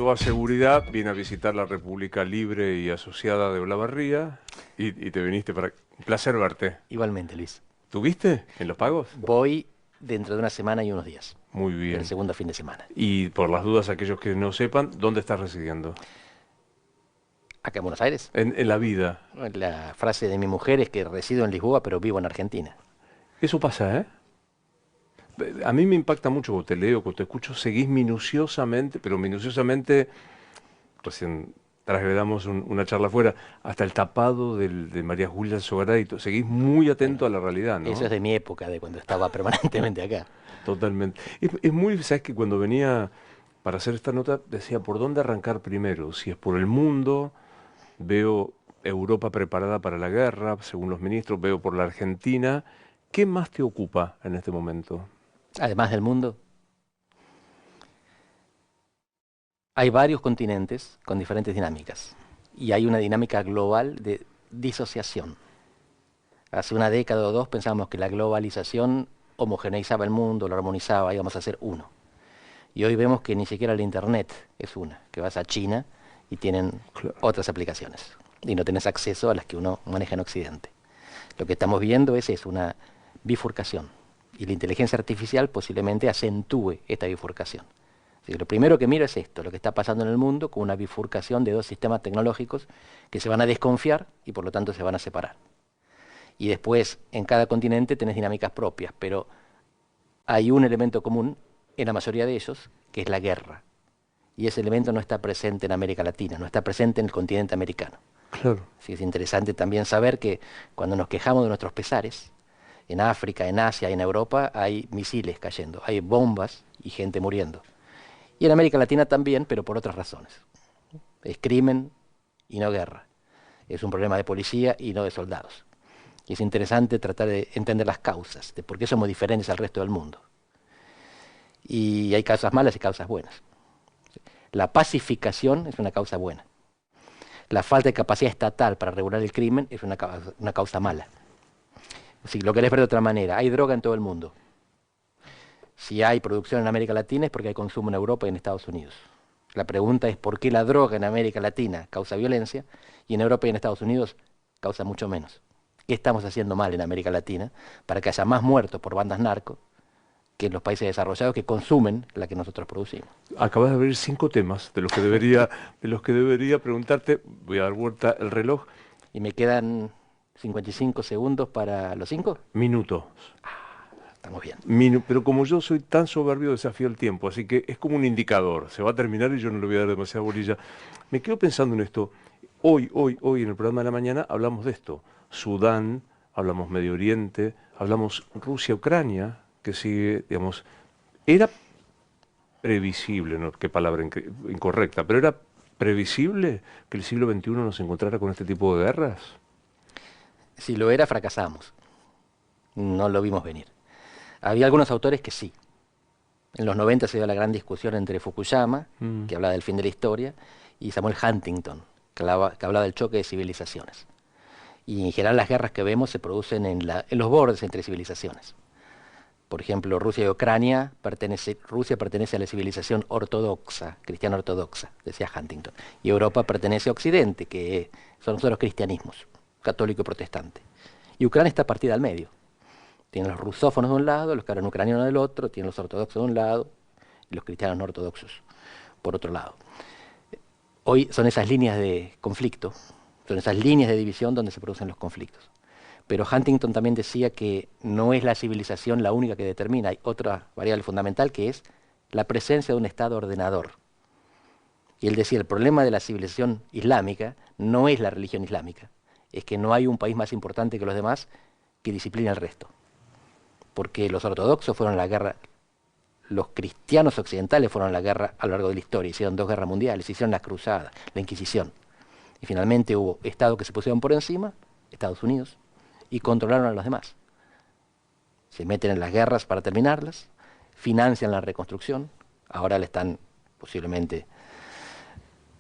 toda seguridad viene a visitar la República Libre y Asociada de Olavarría y te viniste para... Un placer verte. Igualmente, Luis. ¿Tuviste en Los Pagos? Voy dentro de una semana y unos días, Muy el bien. segundo fin de semana. Y por las dudas, aquellos que no sepan, ¿dónde estás residiendo? Acá en Buenos Aires. En la vida. La frase de mi mujer es que resido en Lisboa, pero vivo en Argentina. Eso pasa, ¿eh? A mí me impacta mucho cuando te leo, cuando te escucho, seguís minuciosamente, pero minuciosamente, recién trasgredamos una charla afuera, hasta el tapado de María Julia Sogaray, seguís muy atento Bueno, a la realidad, eso ¿no? es de mi época, de cuando estaba permanentemente acá. Totalmente. Es muy, sabes que cuando venía para hacer esta nota decía, ¿por dónde arrancar primero? Si es por el mundo, veo Europa preparada para la guerra, según los ministros, veo por la Argentina. ¿Qué más te ocupa en este momento? Además del mundo, hay varios continentes con diferentes dinámicas. Y hay una dinámica global de disociación. Hace una década o dos pensábamos que la globalización homogeneizaba el mundo, lo armonizaba, íbamos a ser uno. Y hoy vemos que ni siquiera el Internet es una, que vas a China y tienen Claro. otras aplicaciones. Y no tenés acceso a las que uno maneja en Occidente. Lo que estamos viendo es una bifurcación. Y la inteligencia artificial posiblemente acentúe esta bifurcación. Así que lo primero que miro es esto, lo que está pasando en el mundo con una bifurcación de dos sistemas tecnológicos que se van a desconfiar y por lo tanto se van a separar. Y después en cada continente tenés dinámicas propias, pero hay un elemento común en la mayoría de ellos, que es la guerra. Y ese elemento no está presente en América Latina, no está presente en el continente americano. Claro. Sí, es interesante también saber que cuando nos quejamos de nuestros pesares, en África, en Asia, en Europa, hay misiles cayendo, hay bombas y gente muriendo. Y en América Latina también, pero por otras razones. Es crimen y no guerra. Es un problema de policía y no de soldados. Y es interesante tratar de entender las causas, de por qué somos diferentes al resto del mundo. Y hay causas malas y causas buenas. La pacificación es una causa buena. La falta de capacidad estatal para regular el crimen es una causa mala. Si lo querés ver de otra manera, hay droga en todo el mundo. Si hay producción en América Latina es porque hay consumo en Europa y en Estados Unidos. La pregunta es por qué la droga en América Latina causa violencia y en Europa y en Estados Unidos causa mucho menos. ¿Qué estamos haciendo mal en América Latina para que haya más muertos por bandas narcos que en los países desarrollados que consumen la que nosotros producimos? Acabas de abrir 5 temas de los que debería preguntarte. Voy a dar vuelta el reloj. Y me quedan 55 segundos para los 5. Minutos. Estamos bien. Pero como yo soy tan soberbio, desafío el tiempo, así que es como un indicador. Se va a terminar y yo no le voy a dar demasiada bolilla. Me quedo pensando en esto. Hoy en el programa de la mañana hablamos de esto. Sudán, hablamos Medio Oriente, hablamos Rusia-Ucrania, que sigue, digamos, era previsible, no, qué palabra incorrecta, pero era previsible que el siglo XXI nos encontrara con este tipo de guerras. Si lo era, fracasamos. No lo vimos venir. Había algunos autores que sí. En los 90 se dio la gran discusión entre Fukuyama, Mm. que hablaba del fin de la historia, y Samuel Huntington, que hablaba del choque de civilizaciones. Y en general las guerras que vemos se producen en los bordes entre civilizaciones. Por ejemplo, Rusia y Ucrania, Rusia pertenece a la civilización ortodoxa, cristiana ortodoxa, decía Huntington. Y Europa pertenece a Occidente, que son los cristianismos, católico y protestante. Y Ucrania está partida al medio. Tiene los rusófonos de un lado, los que hablan ucraniano del otro, tiene los ortodoxos de un lado y los cristianos no ortodoxos por otro lado. Hoy son esas líneas de conflicto, son esas líneas de división donde se producen los conflictos. Pero Huntington también decía que no es la civilización la única que determina, hay otra variable fundamental que es la presencia de un Estado ordenador. Y él decía, el problema de la civilización islámica no es la religión islámica, es que no hay un país más importante que los demás que disciplina el resto. Porque los ortodoxos fueron a la guerra, los cristianos occidentales fueron a la guerra a lo largo de la historia, hicieron 2 guerras mundiales, hicieron las cruzadas, la Inquisición. Y finalmente hubo estados que se pusieron por encima, Estados Unidos, y controlaron a los demás. Se meten en las guerras para terminarlas, financian la reconstrucción, ahora le están posiblemente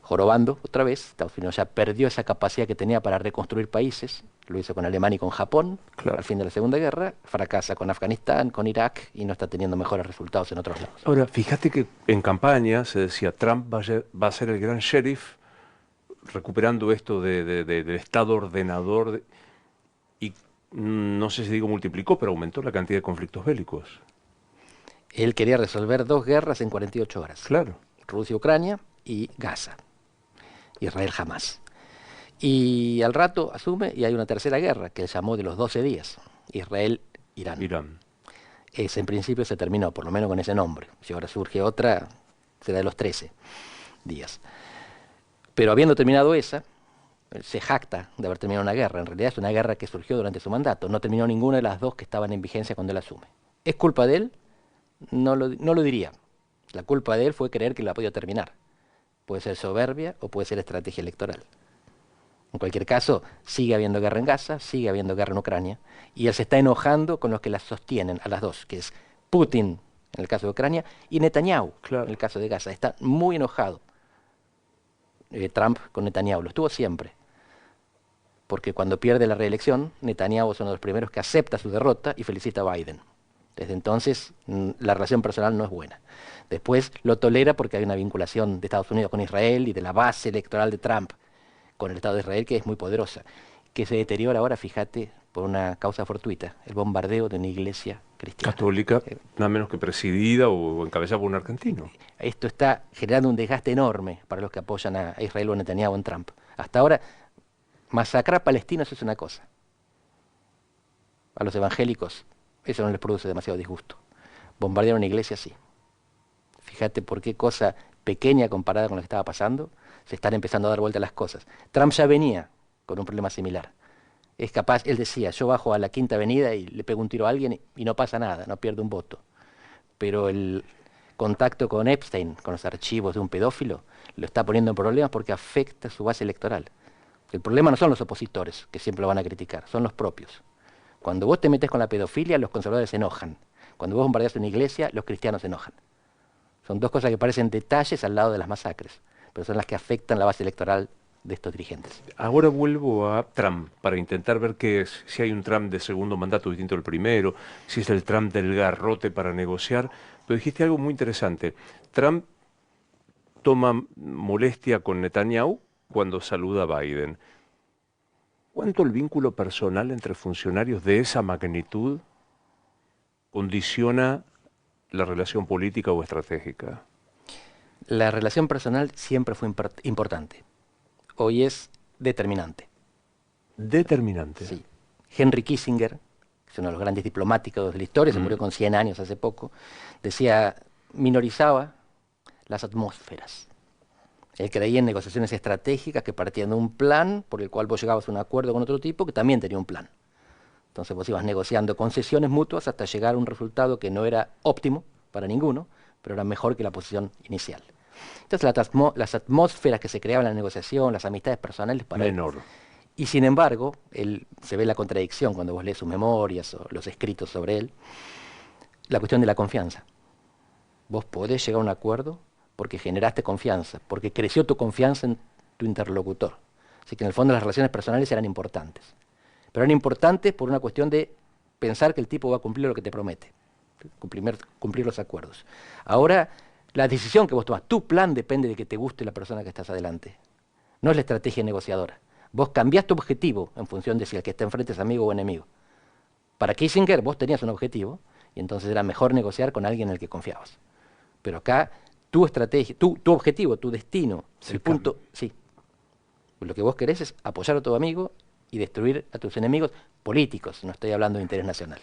jorobando otra vez. Estados Unidos ya perdió esa capacidad que tenía para reconstruir países. Lo hizo con Alemania y con Japón, Claro. al fin de la Segunda Guerra. Fracasa con Afganistán, con Irak y no está teniendo mejores resultados en otros lados. Ahora, fíjate que en campaña se decía Trump va a ser el gran sheriff, recuperando esto del Estado ordenador, y no sé si digo multiplicó, pero aumentó la cantidad de conflictos bélicos. Él quería resolver 2 guerras en 48 horas. Claro. Rusia-Ucrania y Gaza. Israel-Hamás. Y al rato asume y hay una tercera guerra que él llamó de los 12 días. Israel-Irán. Irán. Ese en principio se terminó, por lo menos con ese nombre. Si ahora surge otra, será de los 13 días. Pero habiendo terminado esa, se jacta de haber terminado una guerra. En realidad es una guerra que surgió durante su mandato. No terminó ninguna de las 2 que estaban en vigencia cuando él asume. ¿Es culpa de él? No lo diría. La culpa de él fue creer que la podía terminar. Puede ser soberbia o puede ser estrategia electoral. En cualquier caso, sigue habiendo guerra en Gaza, sigue habiendo guerra en Ucrania, y él se está enojando con los que las sostienen a las dos, que es Putin en el caso de Ucrania y Netanyahu Claro. en el caso de Gaza. Está muy enojado Trump con Netanyahu, lo estuvo siempre. Porque cuando pierde la reelección, Netanyahu es uno de los primeros que acepta su derrota y felicita a Biden. Desde entonces, la relación personal no es buena. Después lo tolera porque hay una vinculación de Estados Unidos con Israel y de la base electoral de Trump con el Estado de Israel, que es muy poderosa, que se deteriora ahora, fíjate, por una causa fortuita, el bombardeo de una iglesia cristiana. Católica, nada menos que presidida o encabezada por un argentino. Esto está generando un desgaste enorme para los que apoyan a Israel o a Netanyahu en Trump. Hasta ahora, masacrar palestinos es una cosa. A los evangélicos eso no les produce demasiado disgusto. Bombardear una iglesia, sí. Fíjate por qué cosa pequeña comparada con lo que estaba pasando, se están empezando a dar vuelta las cosas. Trump ya venía con un problema similar. Es capaz, él decía, yo bajo a la Quinta Avenida y le pego un tiro a alguien y no pasa nada, no pierdo un voto. Pero el contacto con Epstein, con los archivos de un pedófilo, lo está poniendo en problemas porque afecta su base electoral. El problema no son los opositores, que siempre lo van a criticar, son los propios. Cuando vos te metes con la pedofilia, los conservadores se enojan. Cuando vos bombardeas una iglesia, los cristianos se enojan. Son dos cosas que parecen detalles al lado de las masacres, pero son las que afectan la base electoral de estos dirigentes. Ahora vuelvo a Trump para intentar ver qué es, si hay un Trump de segundo mandato distinto al primero, si es el Trump del garrote para negociar. Pero dijiste algo muy interesante. Trump toma molestia con Netanyahu cuando saluda a Biden. ¿Cuánto el vínculo personal entre funcionarios de esa magnitud condiciona la relación política o estratégica? La relación personal siempre fue importante. Hoy es determinante. Determinante. Sí. Henry Kissinger, que es uno de los grandes diplomáticos de la historia, se murió con 100 años hace poco, decía, minorizaba las atmósferas. Él creía en negociaciones estratégicas que partían de un plan por el cual vos llegabas a un acuerdo con otro tipo que también tenía un plan. Entonces vos ibas negociando concesiones mutuas hasta llegar a un resultado que no era óptimo para ninguno, pero era mejor que la posición inicial. Entonces las atmósferas que se creaban en la negociación, las amistades personales para menor. Y sin embargo, se ve la contradicción cuando vos lees sus memorias o los escritos sobre él, la cuestión de la confianza. Vos podés llegar a un acuerdo porque generaste confianza, porque creció tu confianza en tu interlocutor. Así que en el fondo las relaciones personales eran importantes. Pero eran importantes por una cuestión de pensar que el tipo va a cumplir lo que te promete, cumplir los acuerdos. Ahora, la decisión que vos tomás, tu plan depende de que te guste la persona que estás adelante. No es la estrategia negociadora. Vos cambiás tu objetivo en función de si el que está enfrente es amigo o enemigo. Para Kissinger vos tenías un objetivo y entonces era mejor negociar con alguien en el que confiabas. Pero acá tu estrategia, tu objetivo, tu destino, el punto, sí. Lo que vos querés es apoyar a tu amigo y destruir a tus enemigos políticos, no estoy hablando de interés nacional.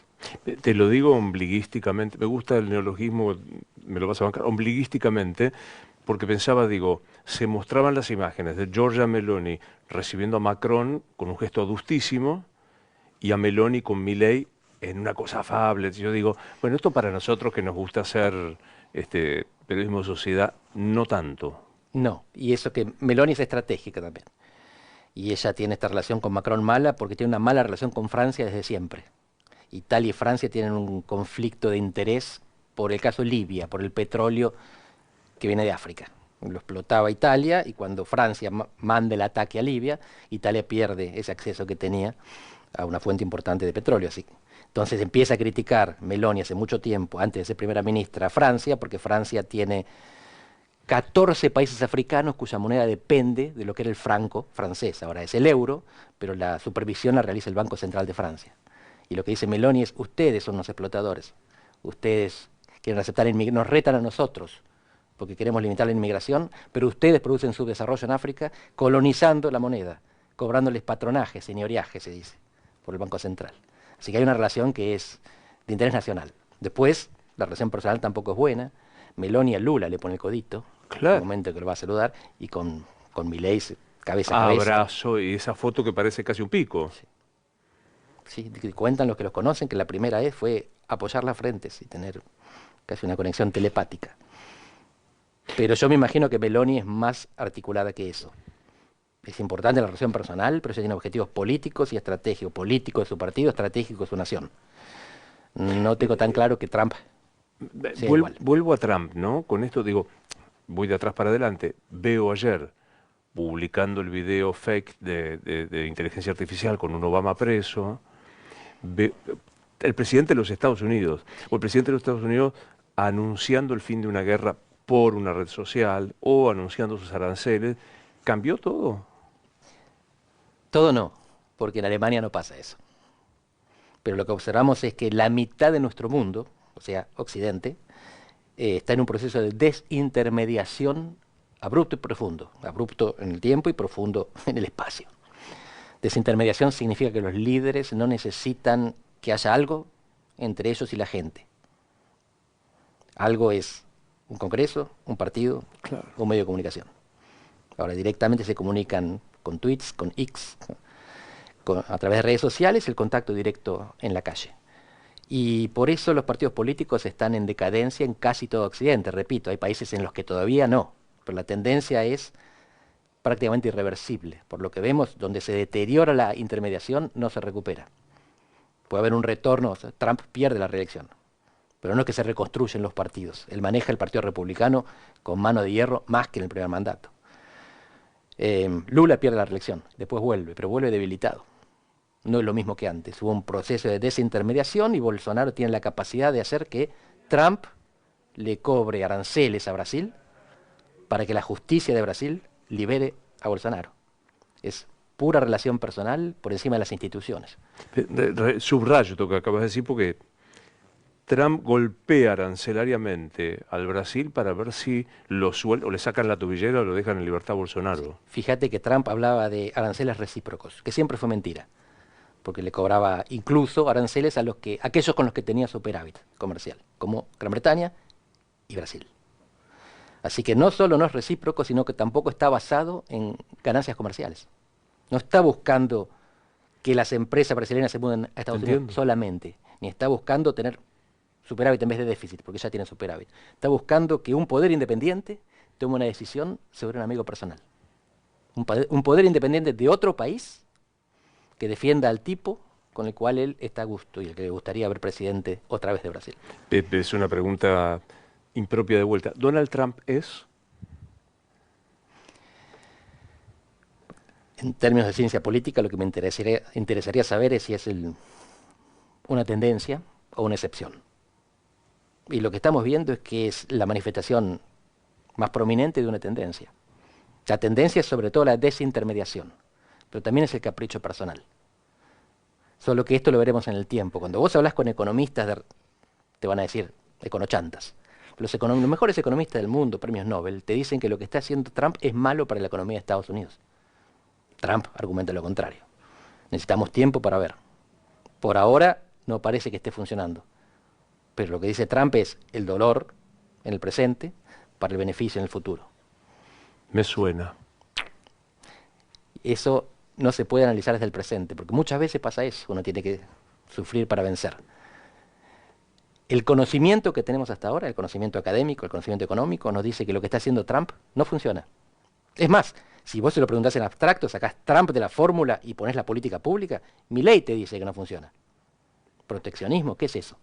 Te lo digo ombliguísticamente, me gusta el neologismo, me lo vas a bancar, ombliguísticamente, porque pensaba, digo, se mostraban las imágenes de Giorgia Meloni recibiendo a Macron con un gesto adustísimo y a Meloni con Milei en una cosa afable. Yo digo, bueno, esto para nosotros que nos gusta hacer periodismo de sociedad, no tanto. No, y eso que Meloni es estratégica también. Y ella tiene esta relación con Macron mala porque tiene una mala relación con Francia desde siempre. Italia y Francia tienen un conflicto de interés por el caso Libia, por el petróleo que viene de África. lo explotaba Italia, y cuando Francia manda el ataque a Libia, Italia pierde ese acceso que tenía a una fuente importante de petróleo. Así. Entonces empieza a criticar Meloni hace mucho tiempo, antes de ser primera ministra, a Francia, porque Francia tiene 14 países africanos cuya moneda depende de lo que era el franco francés. Ahora es el euro, pero la supervisión la realiza el Banco Central de Francia. Y lo que dice Meloni es: ustedes son los explotadores, ustedes quieren aceptar nos retan a nosotros porque queremos limitar la inmigración, pero ustedes producen su desarrollo en África colonizando la moneda, cobrándoles patronaje, señoriaje, se dice, por el Banco Central. Así que hay una relación que es de interés nacional. Después, la relación personal tampoco es buena. Meloni a Lula le pone el codito, Claro. en el momento que lo va a saludar, y con Milei cabeza a cabeza. Abrazo y esa foto que parece casi un pico. Sí, cuentan los que los conocen que la primera vez fue apoyar las frentes y tener casi una conexión telepática. Pero yo me imagino que Meloni es más articulada que eso. Es importante la relación personal, pero ella tiene objetivos políticos y estratégicos. Político de su partido, estratégico de su nación. No tengo tan claro que Trump sea igual. Vuelvo a Trump, ¿no? Con esto digo, voy de atrás para adelante. Veo ayer publicando el video fake de inteligencia artificial con un Obama preso. El presidente de los Estados Unidos, o el presidente de los Estados Unidos anunciando el fin de una guerra por una red social, o anunciando sus aranceles. ¿Cambió todo? Todo no, porque en Alemania no pasa eso. Pero lo que observamos es que la mitad de nuestro mundo, o sea, Occidente, está en un proceso de desintermediación abrupto y profundo. Abrupto en el tiempo y profundo en el espacio. Desintermediación significa que los líderes no necesitan que haya algo entre ellos y la gente. Algo es un congreso, un partido, Claro. un medio de comunicación. Ahora directamente se comunican con tweets, con X, a través de redes sociales, el contacto directo en la calle. Y por eso los partidos políticos están en decadencia en casi todo Occidente. Repito, hay países en los que todavía no, pero la tendencia es prácticamente irreversible. Por lo que vemos, donde se deteriora la intermediación, no se recupera. Puede haber un retorno, o sea, Trump pierde la reelección, pero no es que se reconstruyen los partidos. Él maneja el Partido Republicano con mano de hierro más que en el primer mandato. Lula pierde la reelección, después vuelve, pero vuelve debilitado. No es lo mismo que antes. Hubo un proceso de desintermediación y Bolsonaro tiene la capacidad de hacer que Trump le cobre aranceles a Brasil para que la justicia de Brasil libere a Bolsonaro. Es pura relación personal por encima de las instituciones. Subrayo lo que acabas de decir, porque Trump golpea arancelariamente al Brasil para ver si lo sueltan, o le sacan la tobillera o lo dejan en libertad a Bolsonaro. Fíjate que Trump hablaba de aranceles recíprocos, que siempre fue mentira, porque le cobraba incluso aranceles a aquellos con los que tenía superávit comercial, como Gran Bretaña y Brasil. Así que no solo no es recíproco, sino que tampoco está basado en ganancias comerciales. No está buscando que las empresas brasileñas se muden a Estados Unidos solamente, ni está buscando tener superávit en vez de déficit, porque ya tienen superávit. Está buscando que un poder independiente tome una decisión sobre un amigo personal. Un poder independiente de otro país que defienda al tipo con el cual él está a gusto y el que le gustaría ver presidente otra vez de Brasil. Es una pregunta impropia de vuelta. ¿Donald Trump es? En términos de ciencia política, lo que me interesaría saber es si es una tendencia o una excepción. Y lo que estamos viendo es que es la manifestación más prominente de una tendencia. La tendencia es sobre todo la desintermediación, pero también es el capricho personal. Solo que esto lo veremos en el tiempo. Cuando vos hablas con economistas, te van a decir econochantas. Los mejores economistas del mundo, premios Nobel, te dicen que lo que está haciendo Trump es malo para la economía de Estados Unidos. Trump argumenta lo contrario. Necesitamos tiempo para ver. Por ahora no parece que esté funcionando. Pero lo que dice Trump es el dolor en el presente para el beneficio en el futuro. Me suena. Eso no se puede analizar desde el presente, porque muchas veces pasa eso, uno tiene que sufrir para vencer. El conocimiento que tenemos hasta ahora, el conocimiento académico, el conocimiento económico, nos dice que lo que está haciendo Trump no funciona. Es más, si vos se lo preguntás en abstracto, sacás Trump de la fórmula y ponés la política pública, Milei te dice que no funciona. Proteccionismo, ¿qué es eso?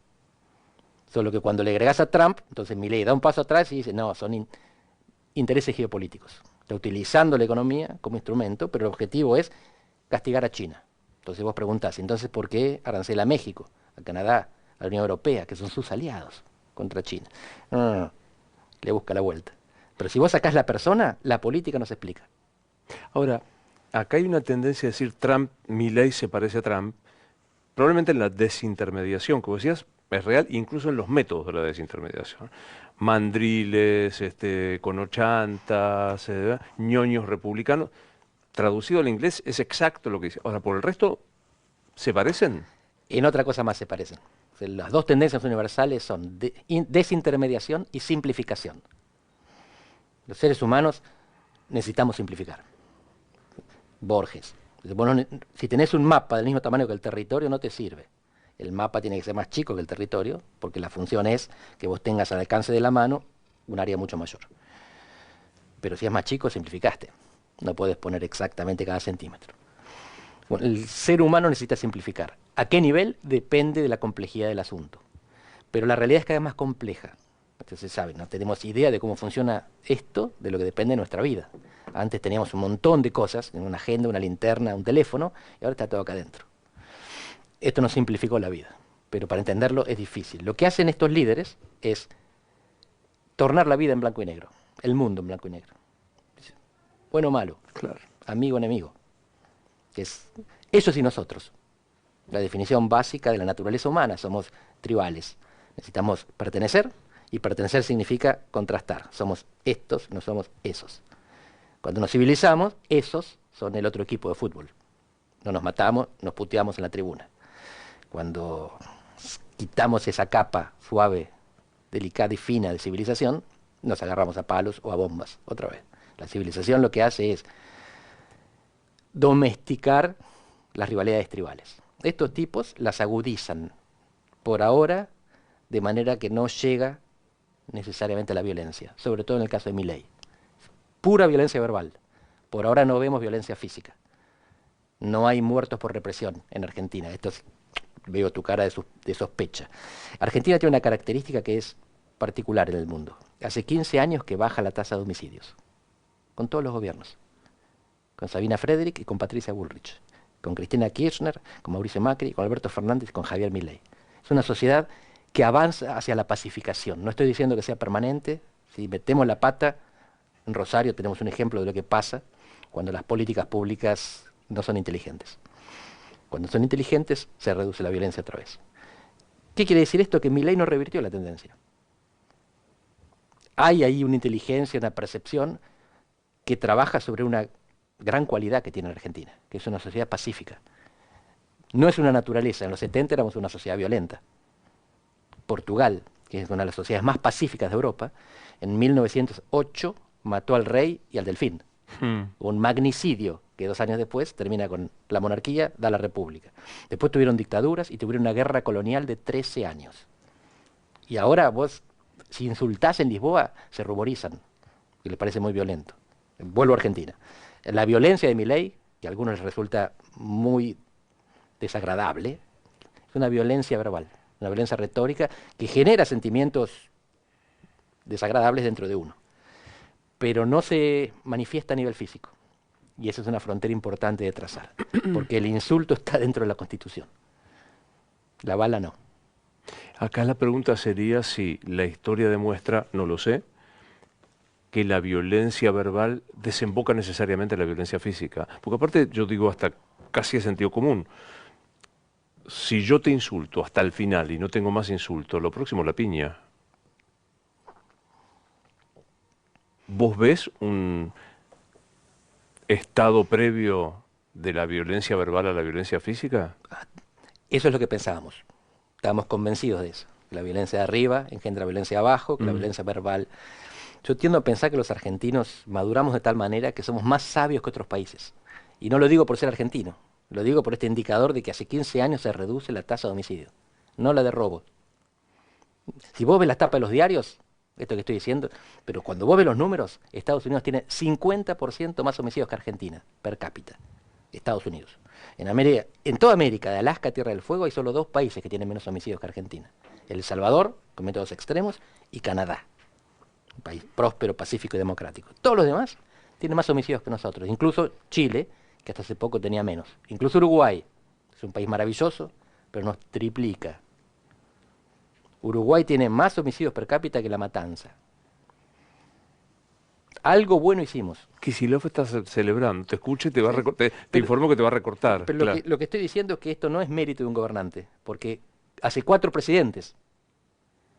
Solo que cuando le agregás a Trump, entonces Milei da un paso atrás y dice, no, intereses geopolíticos. Está utilizando la economía como instrumento, pero el objetivo es castigar a China. Entonces vos preguntás, entonces ¿por qué arancela a México, a Canadá, a la Unión Europea, que son sus aliados contra China? No. Le busca la vuelta. Pero si vos sacás la persona, la política no se explica. Ahora, acá hay una tendencia a decir Milei se parece a Trump, probablemente en la desintermediación, como decías, es real, incluso en los métodos de la desintermediación. Mandriles, conochantas, ñoños republicanos. Traducido al inglés es exacto lo que dice. Ahora, por el resto, ¿se parecen? En otra cosa más se parecen. O sea, las dos tendencias universales son desintermediación y simplificación. Los seres humanos necesitamos simplificar. Borges. Bueno, si tenés un mapa del mismo tamaño que el territorio, no te sirve. El mapa tiene que ser más chico que el territorio, porque la función es que vos tengas al alcance de la mano un área mucho mayor. Pero si es más chico, simplificaste. No puedes poner exactamente cada centímetro. Bueno, el ser humano necesita simplificar. ¿A qué nivel? Depende de la complejidad del asunto. Pero la realidad es cada vez más compleja. Entonces, ¿saben? No tenemos idea de cómo funciona esto, de lo que depende de nuestra vida. Antes teníamos un montón de cosas, en una agenda, una linterna, un teléfono, y ahora está todo acá adentro. Esto nos simplificó la vida, pero para entenderlo es difícil. Lo que hacen estos líderes es tornar la vida en blanco y negro, el mundo en blanco y negro. Bueno o malo, Claro. amigo o enemigo. Es ellos y nosotros. La definición básica de la naturaleza humana, somos tribales. Necesitamos pertenecer, y pertenecer significa contrastar. Somos estos, no somos esos. Cuando nos civilizamos, esos son el otro equipo de fútbol. No nos matamos, nos puteamos en la tribuna. Cuando quitamos esa capa suave, delicada y fina de civilización, nos agarramos a palos o a bombas otra vez. La civilización lo que hace es domesticar las rivalidades tribales. Estos tipos las agudizan por ahora de manera que no llega necesariamente a la violencia, sobre todo en el caso de Milei. Pura violencia verbal. Por ahora no vemos violencia física. No hay muertos por represión en Argentina. Veo tu cara de sospecha. Argentina tiene una característica que es particular en el mundo. Hace 15 años que baja la tasa de homicidios, con todos los gobiernos. Con Sabina Frederick y con Patricia Bullrich. Con Cristina Kirchner, con Mauricio Macri, con Alberto Fernández y con Javier Milei. Es una sociedad que avanza hacia la pacificación. No estoy diciendo que sea permanente. Si metemos la pata, en Rosario tenemos un ejemplo de lo que pasa cuando las políticas públicas no son inteligentes. Cuando son inteligentes, se reduce la violencia otra vez. ¿Qué quiere decir esto? Que Milei no revirtió la tendencia. Hay ahí una inteligencia, una percepción que trabaja sobre una gran cualidad que tiene la Argentina, que es una sociedad pacífica. No es una naturaleza. En los 70 éramos una sociedad violenta. Portugal, que es una de las sociedades más pacíficas de Europa, en 1908 mató al rey y al delfín. Un magnicidio que 2 años después termina con la monarquía, da la república. Después tuvieron dictaduras y tuvieron una guerra colonial de 13 años. Y ahora vos, si insultás en Lisboa, se ruborizan, que les parece muy violento. Vuelvo a Argentina. La violencia de Milei, que a algunos les resulta muy desagradable, es una violencia verbal, una violencia retórica que genera sentimientos desagradables dentro de uno, pero no se manifiesta a nivel físico. Y esa es una frontera importante de trazar, porque el insulto está dentro de la Constitución, la bala no. Acá la pregunta sería si la historia demuestra, no lo sé, que la violencia verbal desemboca necesariamente en la violencia física. Porque aparte, yo digo hasta casi de sentido común, si yo te insulto hasta el final y no tengo más insultos, lo próximo es la piña. ¿Vos ves un estado previo de la violencia verbal a la violencia física? Eso es lo que pensábamos. Estábamos convencidos de eso. La violencia de arriba engendra violencia de abajo, que la violencia verbal. Yo tiendo a pensar que los argentinos maduramos de tal manera que somos más sabios que otros países. Y no lo digo por ser argentino, lo digo por este indicador de que hace 15 años se reduce la tasa de homicidio, no la de robo. Si vos ves las tapas de los diarios, esto que estoy diciendo, pero cuando vos ves los números, Estados Unidos tiene 50% más homicidios que Argentina, per cápita. Estados Unidos. En toda América, de Alaska a Tierra del Fuego, hay solo 2 países que tienen menos homicidios que Argentina. El Salvador, con métodos extremos, y Canadá. un país próspero, pacífico y democrático. Todos los demás tienen más homicidios que nosotros, incluso Chile, que hasta hace poco tenía menos. Incluso Uruguay, es un país maravilloso, pero nos triplica. Uruguay tiene más homicidios per cápita que La Matanza. Algo bueno hicimos. Kicillof está celebrando, te escucha y te va a te informo que te va a recortar. Pero claro. lo que estoy diciendo es que esto no es mérito de un gobernante, porque hace 4 presidentes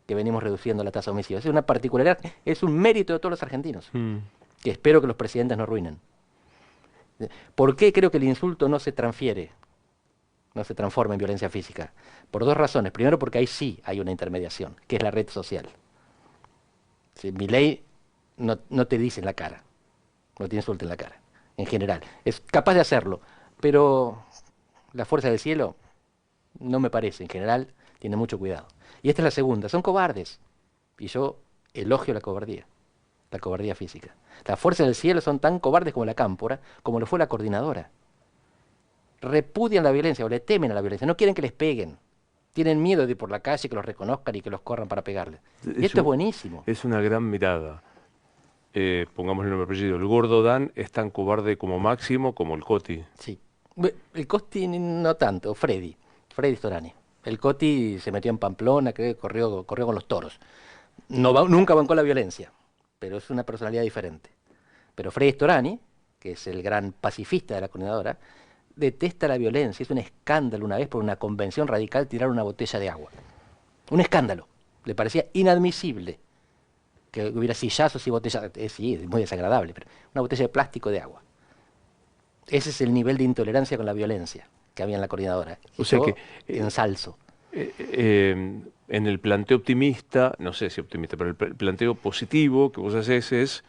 que venimos reduciendo la tasa de homicidios. Es una particularidad, es un mérito de todos los argentinos, que espero que los presidentes no arruinen. ¿Por qué creo que el insulto no se transfiere, no se transforma en violencia física? Por 2 razones. Primero, porque ahí sí hay una intermediación, que es la red social. Si Milei no te dice en la cara, no te insulta en la cara, en general. Es capaz de hacerlo, pero la fuerza del cielo no me parece, en general, tiene mucho cuidado. Y esta es la segunda, son cobardes. Y yo elogio la cobardía física. Las fuerzas del cielo son tan cobardes como la Cámpora, como lo fue la Coordinadora. Repudian la violencia o le temen a la violencia, no quieren que les peguen. Tienen miedo de ir por la calle, que los reconozcan y que los corran para pegarles. Y esto es buenísimo. Es una gran mirada. Pongamos el nombre apellido. El Gordo Dan es tan cobarde como Máximo como el Coti. Sí. El Coti no tanto, Freddy Storani. El Coti se metió en Pamplona, creo que corrió con los toros. Nunca bancó la violencia, pero es una personalidad diferente. Pero Freddy Storani, que es el gran pacifista de la Coordinadora, detesta la violencia. Es un escándalo una vez por una convención radical tirar una botella de agua. Un escándalo. Le parecía inadmisible que hubiera sillazos y botellas. Sí, es muy desagradable, pero una botella de plástico de agua. Ese es el nivel de intolerancia con la violencia que había en la Coordinadora. O sea que ensalzo. En el planteo optimista, no sé si optimista, pero el planteo positivo que vos haces es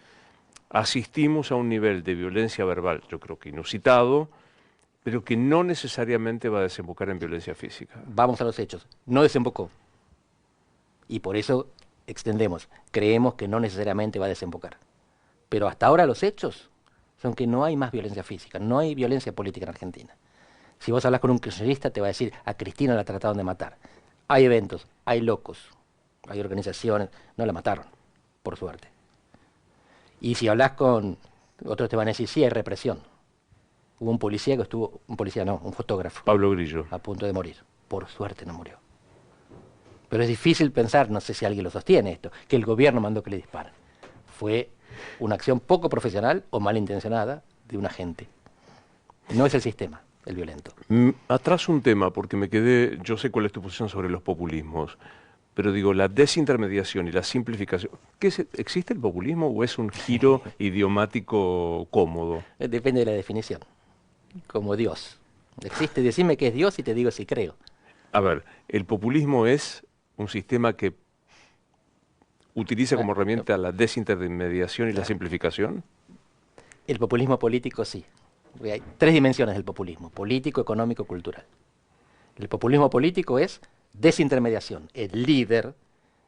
asistimos a un nivel de violencia verbal, yo creo que inusitado, pero que no necesariamente va a desembocar en violencia física. Vamos a los hechos. No desembocó. Y por eso extendemos. Creemos que no necesariamente va a desembocar. Pero hasta ahora los hechos son que no hay más violencia física, no hay violencia política en Argentina. Si vos hablas con un kirchnerista te va a decir, a Cristina la trataron de matar. Hay eventos, hay locos, hay organizaciones, no la mataron, por suerte. Y si hablas con otros te van a decir, sí, hay represión. Hubo un policía que estuvo, un fotógrafo. Pablo Grillo. A punto de morir. Por suerte no murió. Pero es difícil pensar, no sé si alguien lo sostiene esto, que el gobierno mandó que le disparen. Fue una acción poco profesional o malintencionada de un agente. No es el sistema el violento. Atrás un tema, porque me quedé, yo sé cuál es tu posición sobre los populismos, pero digo, la desintermediación y la simplificación, ¿existe el populismo o es un giro idiomático cómodo? Depende de la definición. Como Dios. Existe, decime que es Dios y te digo si creo. A ver, ¿el populismo es un sistema que utiliza como herramienta la desintermediación y la simplificación? El populismo político sí. Hay 3 dimensiones del populismo: político, económico, cultural. El populismo político es desintermediación. El líder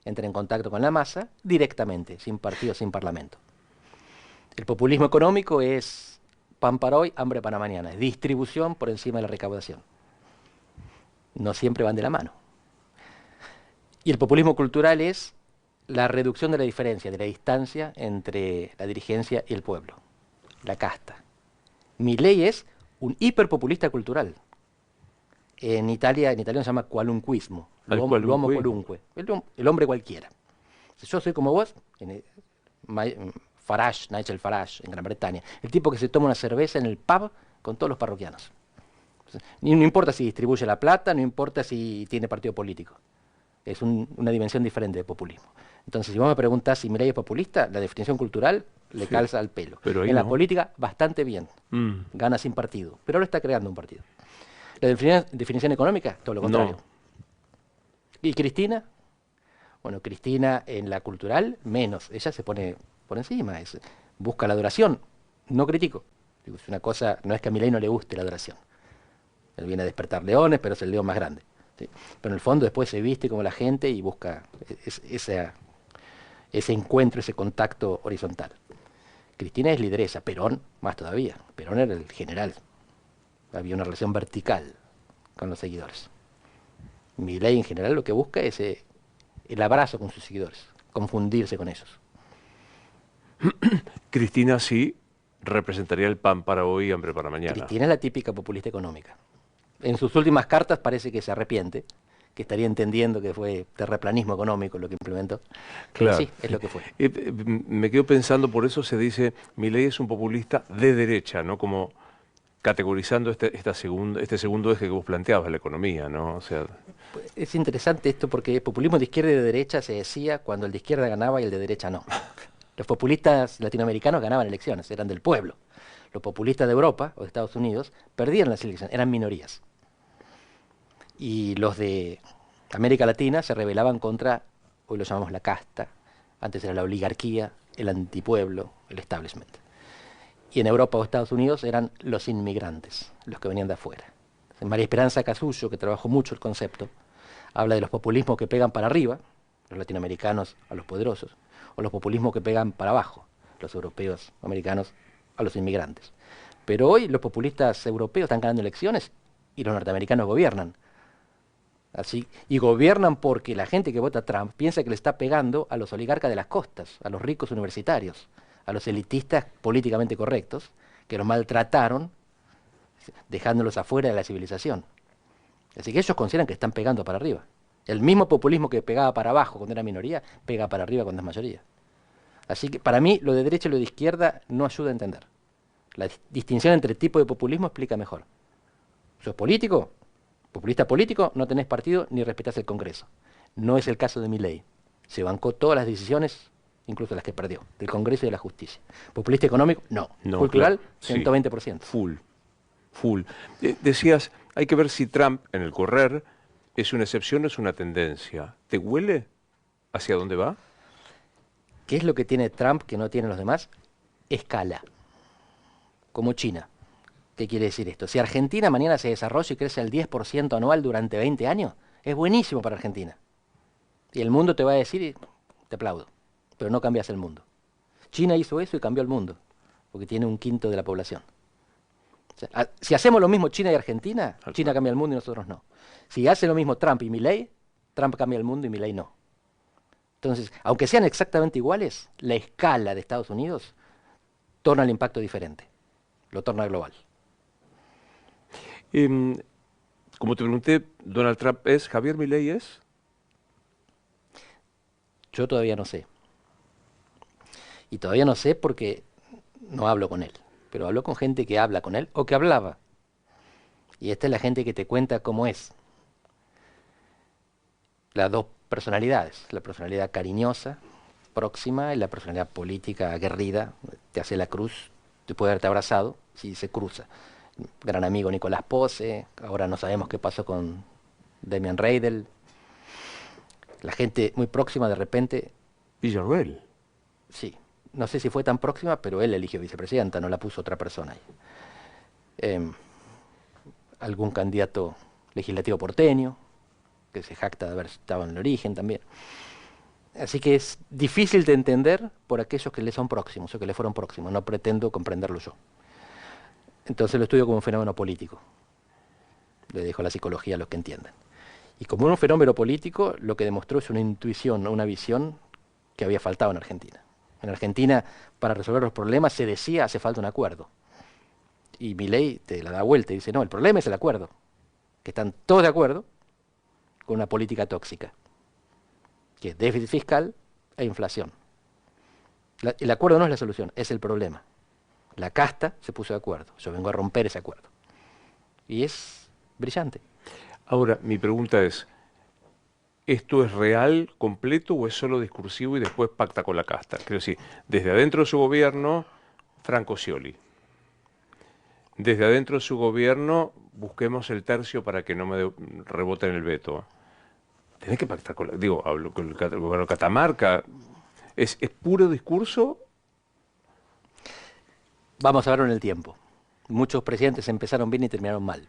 entra en contacto con la masa directamente, sin partido, sin parlamento. El populismo económico es pan para hoy, hambre para mañana. Es distribución por encima de la recaudación. No siempre van de la mano. Y el populismo cultural es la reducción de la diferencia, de la distancia entre la dirigencia y el pueblo, la casta. Milei es un hiperpopulista cultural. En italiano se llama qualunquismo, l'uomo qualunque, el hombre cualquiera. Yo soy como vos, Nigel Farage, en Gran Bretaña, el tipo que se toma una cerveza en el pub con todos los parroquianos. No importa si distribuye la plata, no importa si tiene partido político. Es una dimensión diferente de populismo. Entonces, si vos me preguntás si Milei es populista, la definición cultural le calza al pelo. En la política, bastante bien. Gana sin partido. Pero ahora está creando un partido. La definición económica, todo lo contrario. No. ¿Y Cristina? Bueno, Cristina en la cultural, menos. Ella se pone por encima. Busca la adoración. No critico. Es una cosa, no es que a Milei no le guste la adoración. Él viene a despertar leones, pero es el león más grande. ¿Sí? Pero en el fondo después se viste como la gente y busca ese encuentro, ese contacto horizontal. Cristina es lideresa, Perón más todavía. Perón era el general. Había una relación vertical con los seguidores. Milei en general lo que busca es el abrazo con sus seguidores, confundirse con ellos. Cristina sí representaría el pan para hoy y hambre para mañana. Cristina es la típica populista económica. En sus últimas cartas parece que se arrepiente, que estaría entendiendo que fue terraplanismo económico lo que implementó. Pero Claro. sí, es lo que fue. Me quedo pensando, por eso se dice, Milei es un populista de derecha, ¿no? Como categorizando este segundo eje que vos planteabas, la economía, ¿no? O sea, Es interesante esto porque populismo de izquierda y de derecha se decía cuando el de izquierda ganaba y el de derecha no. Los populistas latinoamericanos ganaban elecciones, eran del pueblo. Los populistas de Europa o de Estados Unidos perdían las elecciones, eran minorías. Y los de América Latina se rebelaban contra, hoy lo llamamos la casta, antes era la oligarquía, el antipueblo, el establishment. Y en Europa o Estados Unidos eran los inmigrantes, los que venían de afuera. María Esperanza Casullo, que trabajó mucho el concepto, habla de los populismos que pegan para arriba, los latinoamericanos a los poderosos, o los populismos que pegan para abajo, los europeos, americanos, a los inmigrantes. Pero hoy los populistas europeos están ganando elecciones y los norteamericanos gobiernan. Así, y gobiernan porque la gente que vota a Trump piensa que le está pegando a los oligarcas de las costas, a los ricos universitarios, a los elitistas políticamente correctos, que los maltrataron, dejándolos afuera de la civilización. Así que ellos consideran que están pegando para arriba. El mismo populismo que pegaba para abajo cuando era minoría, pega para arriba cuando es mayoría. Así que para mí lo de derecha y lo de izquierda no ayuda a entender. La distinción entre tipo de populismo explica mejor. ¿Sos político? Populista político, no tenés partido ni respetás el Congreso. No es el caso de Milei. Se bancó todas las decisiones, incluso las que perdió, del Congreso y de la justicia. Populista económico, no. Cultural, claro, sí, 120%. Full. Decías, hay que ver si Trump en el correr es una excepción o es una tendencia. ¿Te huele hacia dónde va? ¿Qué es lo que tiene Trump que no tienen los demás? Escala. Como China. ¿Qué quiere decir esto? Si Argentina mañana se desarrolla y crece al 10% anual durante 20 años, es buenísimo para Argentina. Y el mundo te va a decir, te aplaudo, pero no cambias el mundo. China hizo eso y cambió el mundo, porque tiene 1/5 de la población. O sea, si hacemos lo mismo China y Argentina, China cambia el mundo y nosotros no. Si hace lo mismo Trump y Milei, Trump cambia el mundo y Milei no. Entonces, aunque sean exactamente iguales, la escala de Estados Unidos torna el impacto diferente, lo torna global. Como te pregunté, ¿Donald Trump es? ¿Javier Milei es? Yo todavía no sé. Y todavía no sé porque no hablo con él, pero hablo con gente que habla con él o que hablaba. Y esta es la gente que te cuenta cómo es. Las dos personalidades, la personalidad cariñosa, próxima, y la personalidad política aguerrida, te hace la cruz, te puede haberte abrazado, si se cruza. Gran amigo Nicolás Posse, ahora no sabemos qué pasó con Damian Reidel. La gente muy próxima de repente... Villarruel. Sí, no sé si fue tan próxima, pero él eligió vicepresidenta, no la puso otra persona ahí. Algún candidato legislativo porteño, que se jacta de haber estado en el origen también. Así que es difícil de entender por aquellos que le son próximos o que le fueron próximos, no pretendo comprenderlo yo. Entonces lo estudio como un fenómeno político. Le dejo la psicología a los que entienden. Y como un fenómeno político, lo que demostró es una intuición, una visión que había faltado en Argentina. En Argentina, para resolver los problemas, se decía hace falta un acuerdo. Y Milei te la da vuelta y dice, no, el problema es el acuerdo. Que están todos de acuerdo con una política tóxica, que es déficit fiscal e inflación. El acuerdo no es la solución, es el problema. La casta se puso de acuerdo. Yo vengo a romper ese acuerdo. Y es brillante. Ahora, mi pregunta es, ¿esto es real, completo, o es solo discursivo y después pacta con la casta? Quiero decir, desde adentro de su gobierno, Franco Scioli. Desde adentro de su gobierno, busquemos el tercio para que no me rebote en el veto. Tenés que pactar con hablo con el gobierno de Catamarca. ¿Es puro discurso? Vamos a verlo en el tiempo. Muchos presidentes empezaron bien y terminaron mal.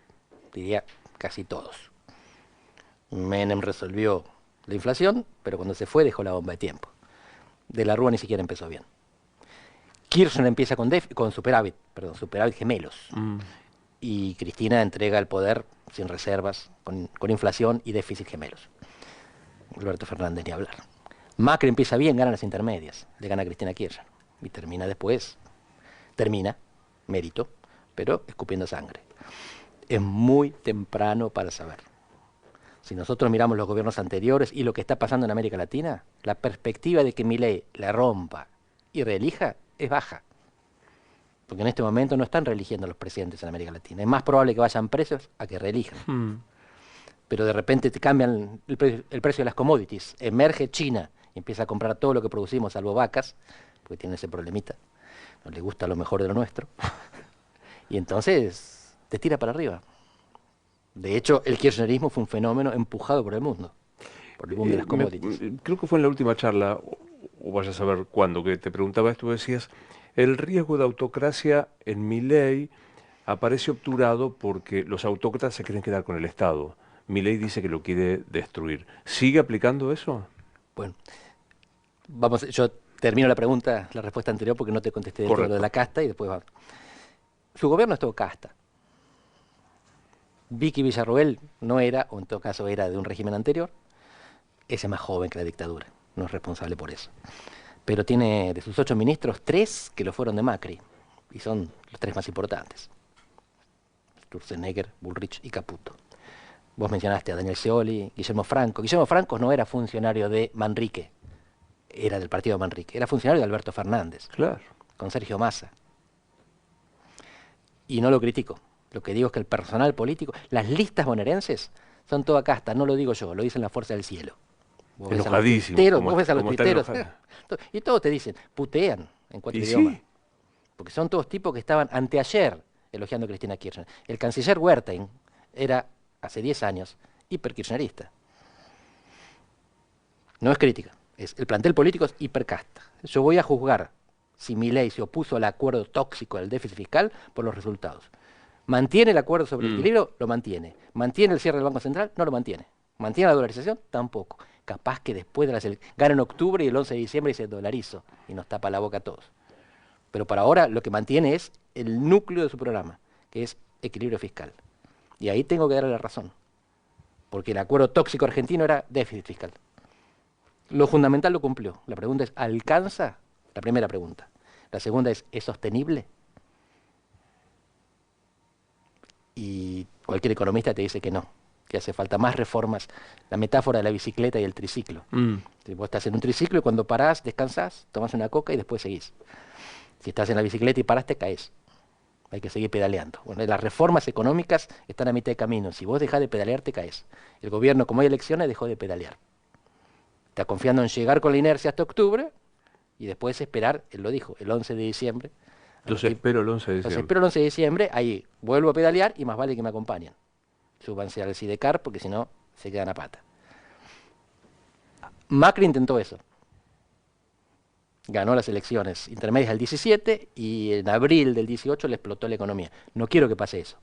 Diría casi todos. Menem resolvió la inflación, pero cuando se fue dejó la bomba de tiempo. De la Rúa ni siquiera empezó bien. Kirchner empieza con superávit gemelos. Y Cristina entrega el poder sin reservas, con inflación y déficit gemelos. Alberto Fernández ni hablar. Macri empieza bien, gana las intermedias. Le gana a Cristina Kirchner. y termina después, mérito, pero escupiendo sangre. Es muy temprano para saber. Si nosotros miramos los gobiernos anteriores y lo que está pasando en América Latina, la perspectiva de que Milei la rompa y reelija es baja. Porque en este momento no están reeligiendo a los presidentes en América Latina. Es más probable que vayan presos a que reelijan. Pero de repente te cambian el precio de las commodities. Emerge China y empieza a comprar todo lo que producimos, salvo vacas, porque tiene ese problemita. No le gusta lo mejor de lo nuestro. Y entonces te tira para arriba. De hecho, el kirchnerismo fue un fenómeno empujado por el mundo, por el boom de las commodities. Creo que fue en la última charla, o vaya a saber cuándo, que te preguntaba esto, decías, el riesgo de autocracia en Milei aparece obturado porque los autócratas se quieren quedar con el Estado. Milei dice que lo quiere destruir. ¿Sigue aplicando eso? Bueno, yo termino la respuesta anterior porque no te contesté de lo de la casta y después va. Su gobierno es todo casta. Vicky Villarroel no era, o en todo caso era de un régimen anterior, ese es más joven que la dictadura, no es responsable por eso. Pero tiene de sus 8 ministros 3 que lo fueron de Macri, y son los 3 más importantes. Sturzenegger, Bullrich y Caputo. Vos mencionaste a Daniel Scioli, Guillermo Franco. Guillermo Franco no era funcionario de Manrique, era del partido de Manrique, era funcionario de Alberto Fernández, claro, con Sergio Massa. Y no lo critico. Lo que digo es que el personal político, las listas bonaerenses son toda casta, no lo digo yo, lo dicen la fuerza del cielo. Enojadísimo. Vos ves a los tuiteros, y todos te dicen, putean en 4 idiomas. Sí. Porque son todos tipos que estaban anteayer elogiando a Cristina Kirchner. El canciller Wertheim era, hace 10 años, hiperkirchnerista. No es crítica, el plantel político es hipercasta. Yo voy a juzgar si Milei se opuso al acuerdo tóxico del déficit fiscal por los resultados. ¿Mantiene el acuerdo sobre el equilibrio? Lo mantiene. ¿Mantiene el cierre del Banco Central? No lo mantiene. ¿Mantiene la dolarización? Tampoco. Capaz que después de las elecciones, gana en octubre y el 11 de diciembre dice dolarizo y nos tapa la boca a todos. Pero para ahora lo que mantiene es el núcleo de su programa, que es equilibrio fiscal. Y ahí tengo que darle la razón. Porque el acuerdo tóxico argentino era déficit fiscal. Lo fundamental lo cumplió. La pregunta es, ¿alcanza? La primera pregunta. La segunda es sostenible? Y cualquier economista te dice que no, que hace falta más reformas. La metáfora de la bicicleta y el triciclo. Si vos estás en un triciclo y cuando parás, descansás, tomás una coca y después seguís. Si estás en la bicicleta y parás, te caes. Hay que seguir pedaleando. Bueno, las reformas económicas están a mitad de camino. Si vos dejás de pedalear, te caes. El gobierno, como hay elecciones, dejó de pedalear. Está confiando en llegar con la inercia hasta octubre y después esperar, él lo dijo, el 11 de diciembre. Entonces espero el 11 de diciembre. Entonces espero el 11 de diciembre, ahí vuelvo a pedalear y más vale que me acompañen. Súbanse al Sidecar porque si no se quedan a pata. Macri intentó eso. Ganó las elecciones intermedias del 17 y en abril del 18 le explotó la economía. No quiero que pase eso.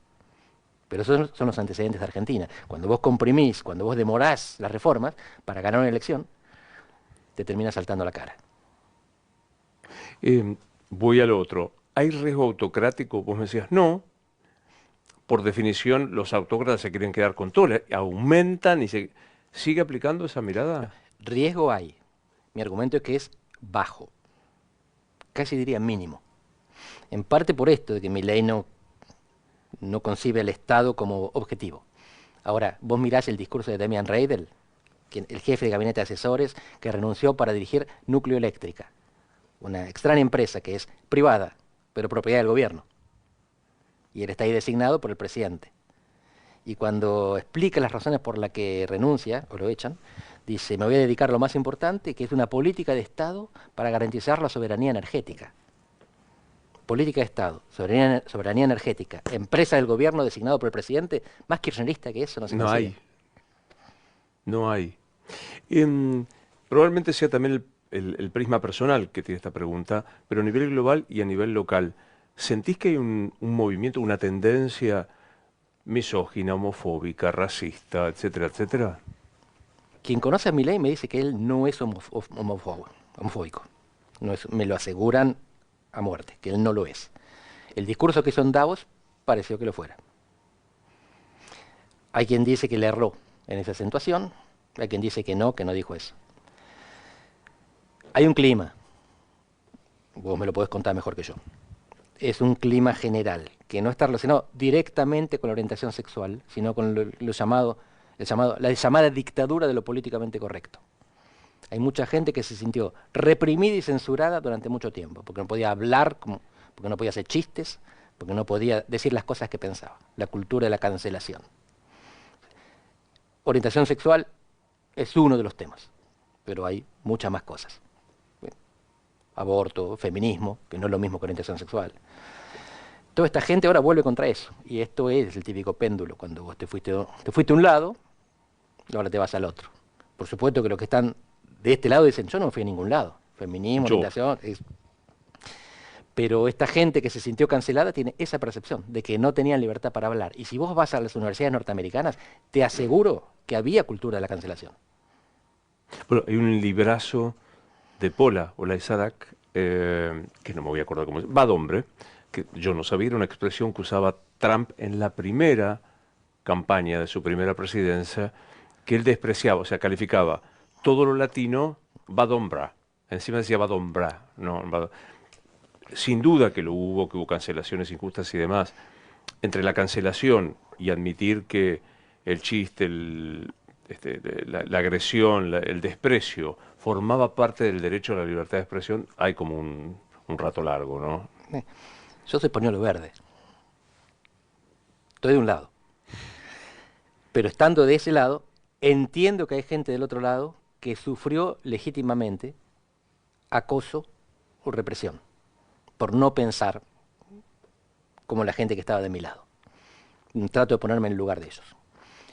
Pero esos son los antecedentes de Argentina. Cuando vos comprimís, cuando vos demorás las reformas para ganar una elección, te termina saltando la cara. Voy al otro. ¿Hay riesgo autocrático? Vos me decías, no. Por definición, los autócratas se quieren quedar con todo, aumentan y se... ¿Sigue aplicando esa mirada? Riesgo hay. Mi argumento es que es bajo. Casi diría mínimo. En parte por esto de que Milei no concibe el Estado como objetivo. Ahora, vos mirás el discurso de Damian Reidel, el jefe de gabinete de asesores, que renunció para dirigir Núcleo Eléctrica, una extraña empresa que es privada, pero propiedad del gobierno. Y él está ahí designado por el presidente. Y cuando explica las razones por las que renuncia, o lo echan, dice, me voy a dedicar a lo más importante, que es una política de Estado para garantizar la soberanía energética. Política de Estado, soberanía energética, empresa del gobierno designado por el presidente, más kirchnerista que eso no se consigue. No hay. Probablemente sea también el prisma personal que tiene esta pregunta, pero a nivel global y a nivel local, ¿sentís que hay un movimiento, una tendencia misógina, homofóbica, racista, etcétera, etcétera? Quien conoce a Milei me dice que él no es homofóbico. Me lo aseguran a muerte, que él no lo es. El discurso que hizo en Davos pareció que lo fuera. Hay quien dice que le erró en esa acentuación, hay quien dice que no dijo eso. Hay un clima. vos me lo podés contar mejor que yo. Es un clima general, que no está relacionado directamente con la orientación sexual, sino con la llamada dictadura de lo políticamente correcto. Hay mucha gente que se sintió reprimida y censurada durante mucho tiempo, porque no podía hablar, porque no podía hacer chistes, porque no podía decir las cosas que pensaba. La cultura de la cancelación. Orientación sexual es uno de los temas, pero hay muchas más cosas. Aborto, feminismo, que no es lo mismo que orientación sexual. Toda esta gente ahora vuelve contra eso, y esto es el típico péndulo, cuando vos te fuiste a un lado, ahora te vas al otro. Por supuesto que los que están de este lado dicen, yo no fui a ningún lado, feminismo, orientación... Pero esta gente que se sintió cancelada tiene esa percepción de que no tenían libertad para hablar. Y si vos vas a las universidades norteamericanas, te aseguro que había cultura de la cancelación. Bueno, hay un librazo de Pola Olaizola, que no me voy a acordar cómo es, bad hombre, que yo no sabía, era una expresión que usaba Trump en la primera campaña de su primera presidencia, que él despreciaba, o sea, calificaba todo lo latino bad hombra. Encima decía bad hombra, no, sin duda que hubo cancelaciones injustas y demás. Entre la cancelación y admitir que el chiste, la agresión, el desprecio formaba parte del derecho a la libertad de expresión, hay como un rato largo, ¿no? Yo soy pañuelo verde. Estoy de un lado. Pero estando de ese lado, entiendo que hay gente del otro lado que sufrió legítimamente acoso o represión por no pensar como la gente que estaba de mi lado. Trato de ponerme en el lugar de ellos.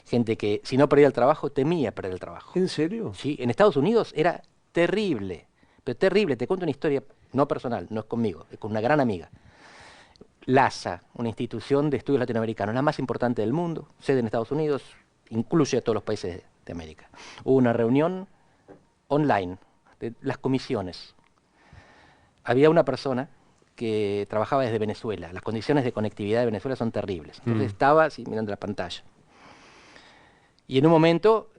Gente que, si no perdía el trabajo, temía perder el trabajo. ¿En serio? Sí, en Estados Unidos era terrible, pero terrible. Te cuento una historia no personal, no es conmigo, es con una gran amiga. LASA, una institución de estudios latinoamericanos, la más importante del mundo, sede en Estados Unidos, incluye a todos los países de América. Hubo una reunión online de las comisiones. Había una persona que trabajaba desde Venezuela. Las condiciones de conectividad de Venezuela son terribles. Entonces estaba así mirando la pantalla. Y en un momento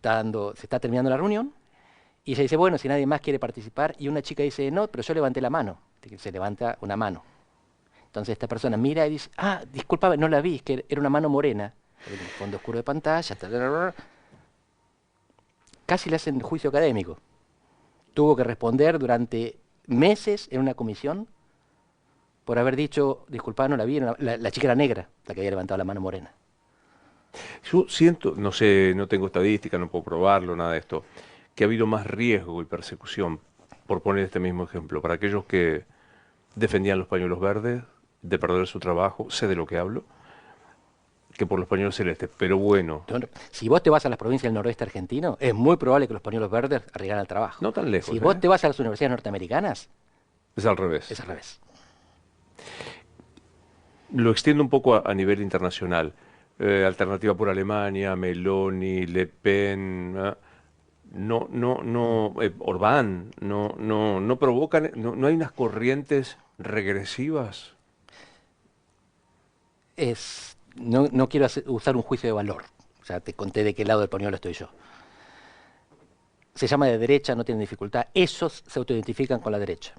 se está terminando la reunión y se dice, bueno, si nadie más quiere participar, y una chica dice, no, pero yo levanté la mano. Se levanta una mano. Entonces esta persona mira y dice, ah, disculpa, no la vi, es que era una mano morena. El fondo oscuro de pantalla. Casi le hacen juicio académico. Tuvo que responder durante meses en una comisión por haber dicho, disculpa, no la vi, la chica era negra, la que había levantado la mano morena. Yo siento, no sé, no tengo estadística, no puedo probarlo, nada de esto, que ha habido más riesgo y persecución, por poner este mismo ejemplo, para aquellos que defendían los pañuelos verdes, de perder su trabajo, sé de lo que hablo, que por los pañuelos celestes. Pero bueno, Si vos te vas a las provincias del noroeste argentino, es muy probable que los pañuelos verdes arriesgaran al trabajo. no tan lejos. Si vos te vas a las universidades norteamericanas, es al revés. es al revés. Lo extiendo un poco a nivel internacional. Alternativa por Alemania, Meloni, Le Pen, Orbán, no provocan, no hay unas corrientes regresivas. No quiero usar un juicio de valor. O sea, te conté de qué lado del pañuelo estoy yo. Se llama de derecha, no tienen dificultad. Ellos se autoidentifican con la derecha.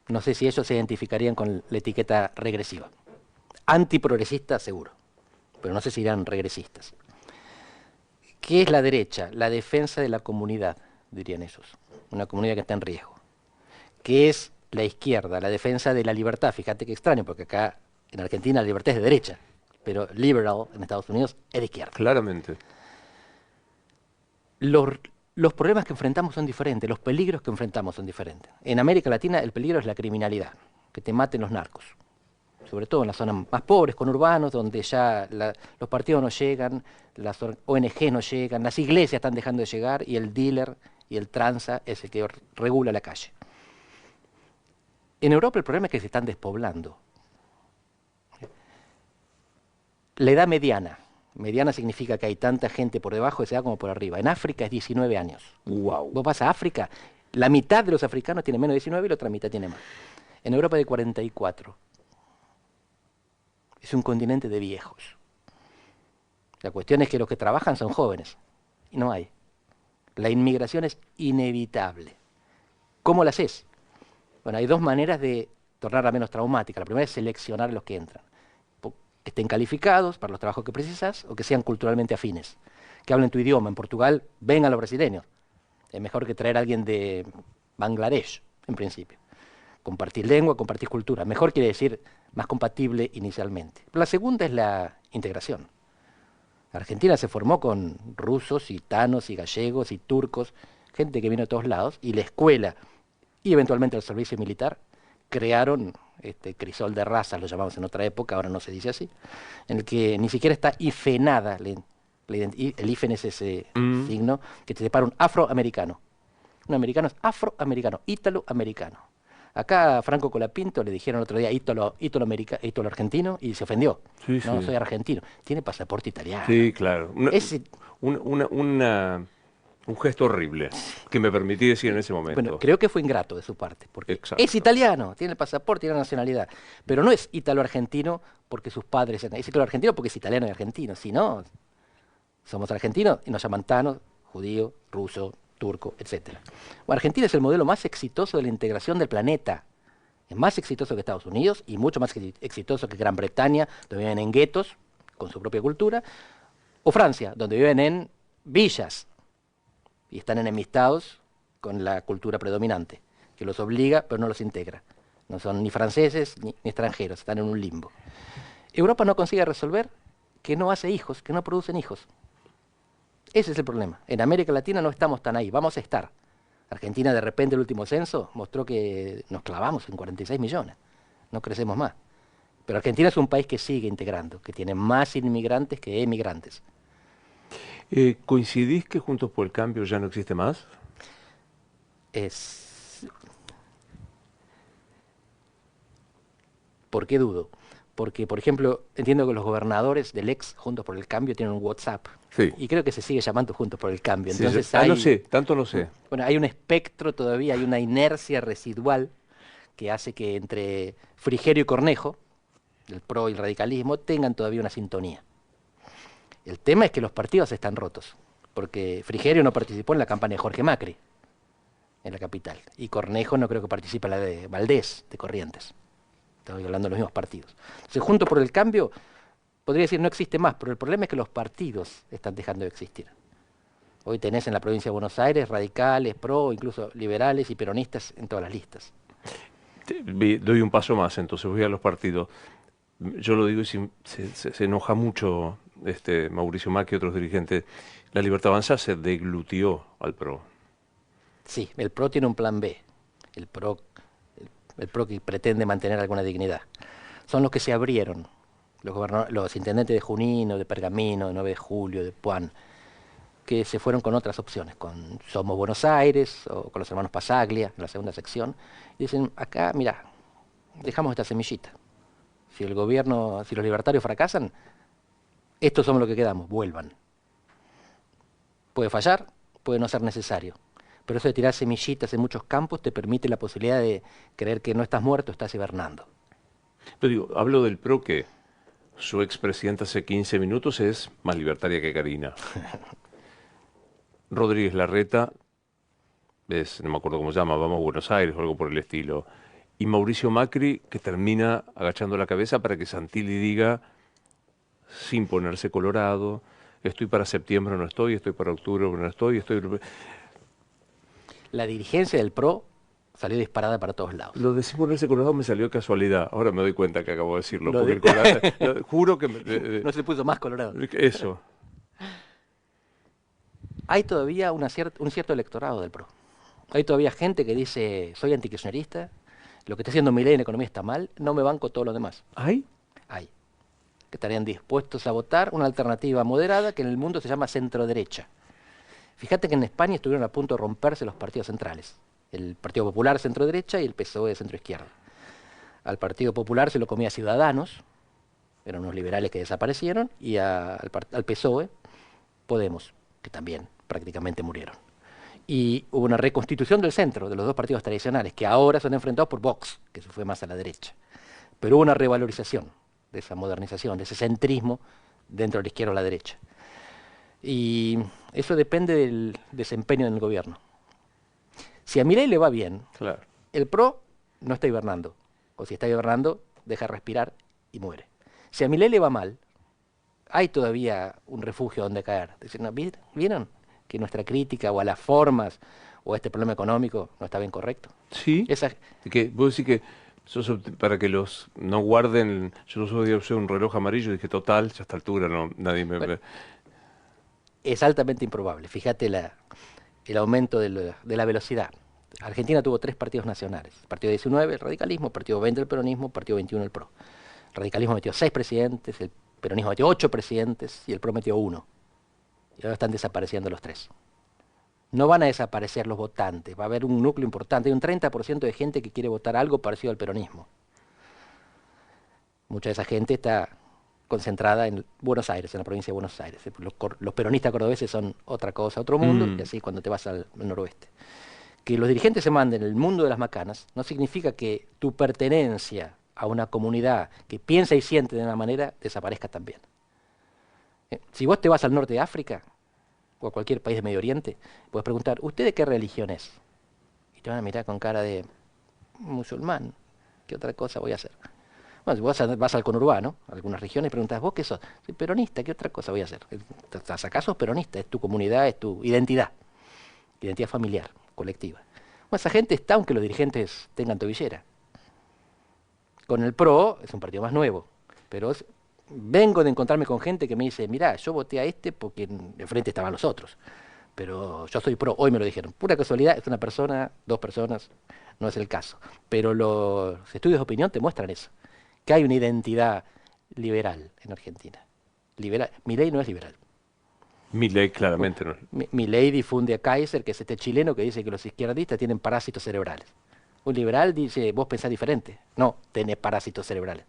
No sé si ellos se identificarían con la etiqueta regresiva. Antiprogresista, seguro. Pero no sé si irán regresistas. ¿Qué es la derecha? La defensa de la comunidad, dirían ellos. Una comunidad que está en riesgo. ¿Qué es la izquierda? La defensa de la libertad. Fíjate qué extraño, porque acá en Argentina la libertad es de derecha, pero liberal en Estados Unidos es de izquierda. Claramente. Los problemas que enfrentamos son diferentes, los peligros que enfrentamos son diferentes. En América Latina el peligro es la criminalidad, que te maten los narcos. Sobre todo en las zonas más pobres, conurbanos, donde ya los partidos no llegan, las ONG no llegan, las iglesias están dejando de llegar y el dealer y el tranza es el que regula la calle. En Europa el problema es que se están despoblando. La edad mediana significa que hay tanta gente por debajo de esa edad como por arriba. En África es 19 años. Wow. Vos vas a África, la mitad de los africanos tiene menos de 19 y la otra mitad tiene más. En Europa de 44. Es un continente de viejos. La cuestión es que los que trabajan son jóvenes. Y no hay. La inmigración es inevitable. ¿Cómo la haces? Bueno, hay dos maneras de tornarla menos traumática. La primera es seleccionar a los que entran. Que estén calificados para los trabajos que precisas o que sean culturalmente afines. Que hablen tu idioma. En Portugal, vengan los brasileños. Es mejor que traer a alguien de Bangladesh, en principio. Compartir lengua, compartir cultura. Mejor quiere decir más compatible inicialmente. Pero la segunda es la integración. Argentina se formó con rusos, gitanos y gallegos y turcos, gente que vino de todos lados, y la escuela y eventualmente el servicio militar crearon este crisol de razas, lo llamamos en otra época, ahora no se dice así, en el que ni siquiera está ifenada, el ifen es ese signo que te separa un afroamericano. Un americano es afroamericano, ítalo-americano. Acá a Franco Colapinto le dijeron el otro día ítalo argentino y se ofendió. Sí, No, sí. soy argentino. Tiene pasaporte italiano. Sí, claro. Ese, Un gesto horrible que me permití decir en ese momento. bueno, creo que fue ingrato de su parte, porque Exacto. es italiano, tiene el pasaporte, tiene la nacionalidad, pero no es ítalo-argentino porque sus padres eran, es ítalo-argentino porque es italiano y argentino, si no, somos argentinos y nos llaman tanos, judío, ruso, turco, etc. Bueno, Argentina es el modelo más exitoso de la integración del planeta. Es más exitoso que Estados Unidos y mucho más exitoso que Gran Bretaña, donde viven en guetos con su propia cultura, o Francia, donde viven en villas y están enemistados con la cultura predominante, que los obliga pero no los integra. No son ni franceses ni extranjeros, están en un limbo. Europa no consigue resolver que no hace hijos, que no producen hijos. Ese es el problema. En América Latina no estamos tan ahí, vamos a estar. Argentina, de repente, el último censo mostró que nos clavamos en 46 millones. No crecemos más. Pero Argentina es un país que sigue integrando, que tiene más inmigrantes que emigrantes. ¿Coincidís que Juntos por el Cambio ya no existe más? ¿Por qué dudo? Porque, por ejemplo, entiendo que los gobernadores del ex Juntos por el Cambio tienen un WhatsApp. Sí. Y creo que se sigue llamando Juntos por el Cambio. Sí, Entonces sí. No sé, tanto no sé. Bueno, hay un espectro todavía, hay una inercia residual que hace que entre Frigerio y Cornejo, el PRO y el radicalismo, tengan todavía una sintonía. El tema es que los partidos están rotos, porque Frigerio no participó en la campaña de Jorge Macri, en la capital, y Cornejo no creo que participe en la de Valdés, de Corrientes. Estoy hablando de los mismos partidos. Entonces, Juntos por el Cambio, podría decir no existe más, pero el problema es que los partidos están dejando de existir. Hoy tenés en la provincia de Buenos Aires radicales, PRO, incluso liberales y peronistas en todas las listas. Doy un paso más, entonces voy a los partidos. Yo lo digo y se enoja mucho Mauricio Macri y otros dirigentes. La Libertad Avanza se deglutió al PRO. Sí, el PRO tiene un plan B. El PRO que pretende mantener alguna dignidad. Son los que se abrieron. Los intendentes de Junín, de Pergamino, de 9 de Julio, de Puan, que se fueron con otras opciones, con Somos Buenos Aires o con los hermanos Pasaglia, en la segunda sección. Y dicen, acá, mira, dejamos esta semillita. Si el gobierno, si los libertarios fracasan, estos somos los que quedamos, vuelvan. Puede fallar, puede no ser necesario. Pero eso de tirar semillitas en muchos campos te permite la posibilidad de creer que no estás muerto, estás hibernando. Pero digo, hablo del PRO que su expresidenta hace 15 minutos es más libertaria que Karina. Rodríguez Larreta no me acuerdo cómo se llama, Vamos a Buenos Aires o algo por el estilo. Y Mauricio Macri, que termina agachando la cabeza para que Santilli diga, sin ponerse colorado, estoy para septiembre o no estoy para octubre o no estoy. La dirigencia del PRO salió disparada para todos lados. Lo de sin ponerse colorado me salió de casualidad. Ahora me doy cuenta que acabo de decirlo. Lo Porque juro que... no se puso más colorado. Eso. Hay todavía un cierto electorado del PRO. Hay todavía gente que dice, soy antikirchnerista, lo que está haciendo Milei en economía está mal, no me banco todo lo demás. ¿Hay? Hay. Que estarían dispuestos a votar una alternativa moderada que en el mundo se llama centro-derecha. Fíjate que en España estuvieron a punto de romperse los partidos centrales. El Partido Popular centro-derecha y el PSOE centro-izquierda. Al Partido Popular se lo comía Ciudadanos, eran unos liberales que desaparecieron, y al PSOE, Podemos, que también prácticamente murieron. Y hubo una reconstitución del centro, de los dos partidos tradicionales, que ahora son enfrentados por Vox, que se fue más a la derecha. Pero hubo una revalorización de esa modernización, de ese centrismo dentro de la izquierda o la derecha. Y eso depende del desempeño en el gobierno. Si a Milei le va bien, Claro. el PRO no está hibernando. O si está hibernando, deja respirar y muere. Si a Milei le va mal, hay todavía un refugio donde caer. Decir, ¿no? ¿Vieron que nuestra crítica o a las formas o a este problema económico no está bien correcto? Sí, Esa, que vos decís que para que los no guarden, yo los otros días usé un reloj amarillo y dije, total, ya a esta altura no, nadie me... bueno, es altamente improbable. Fíjate el aumento de la velocidad. Argentina tuvo 3 partidos nacionales. Partido 19, el radicalismo, partido 20, el peronismo, partido 21, el PRO. El radicalismo metió 6 presidentes, el peronismo metió 8 presidentes y el PRO metió 1. Y ahora están desapareciendo los 3. No van a desaparecer los votantes, va a haber un núcleo importante. Hay un 30% de gente que quiere votar algo parecido al peronismo. Mucha de esa gente está concentrada en Buenos Aires, en la provincia de Buenos Aires. Los peronistas cordobeses son otra cosa, otro mundo, y así cuando te vas al noroeste. Que los dirigentes se manden el mundo de las macanas no significa que tu pertenencia a una comunidad que piensa y siente de una manera desaparezca también. Si vos te vas al norte de África o a cualquier país de Medio Oriente, puedes preguntar, ¿usted de qué religión es? Y te van a mirar con cara de musulmán. ¿Qué otra cosa voy a hacer? Bueno, si vas al conurbano, a algunas regiones, y preguntas, ¿vos qué sos? Soy peronista, ¿qué otra cosa voy a hacer? ¿Acaso sos peronista? Es tu comunidad, es tu identidad familiar, colectiva. Bueno, esa gente está aunque los dirigentes tengan tobillera. Con el PRO es un partido más nuevo, pero vengo de encontrarme con gente que me dice, mirá, yo voté a este porque enfrente estaban los otros, pero yo soy PRO, hoy me lo dijeron. Pura casualidad, es una persona, 2 personas, no es el caso. Pero los estudios de opinión te muestran eso, que hay una identidad liberal en Argentina. Liberal. Milei no es liberal. Milei claramente no. Milei difunde a Kaiser, que es este chileno que dice que los izquierdistas tienen parásitos cerebrales. Un liberal dice, vos pensás diferente. No, tenés parásitos cerebrales.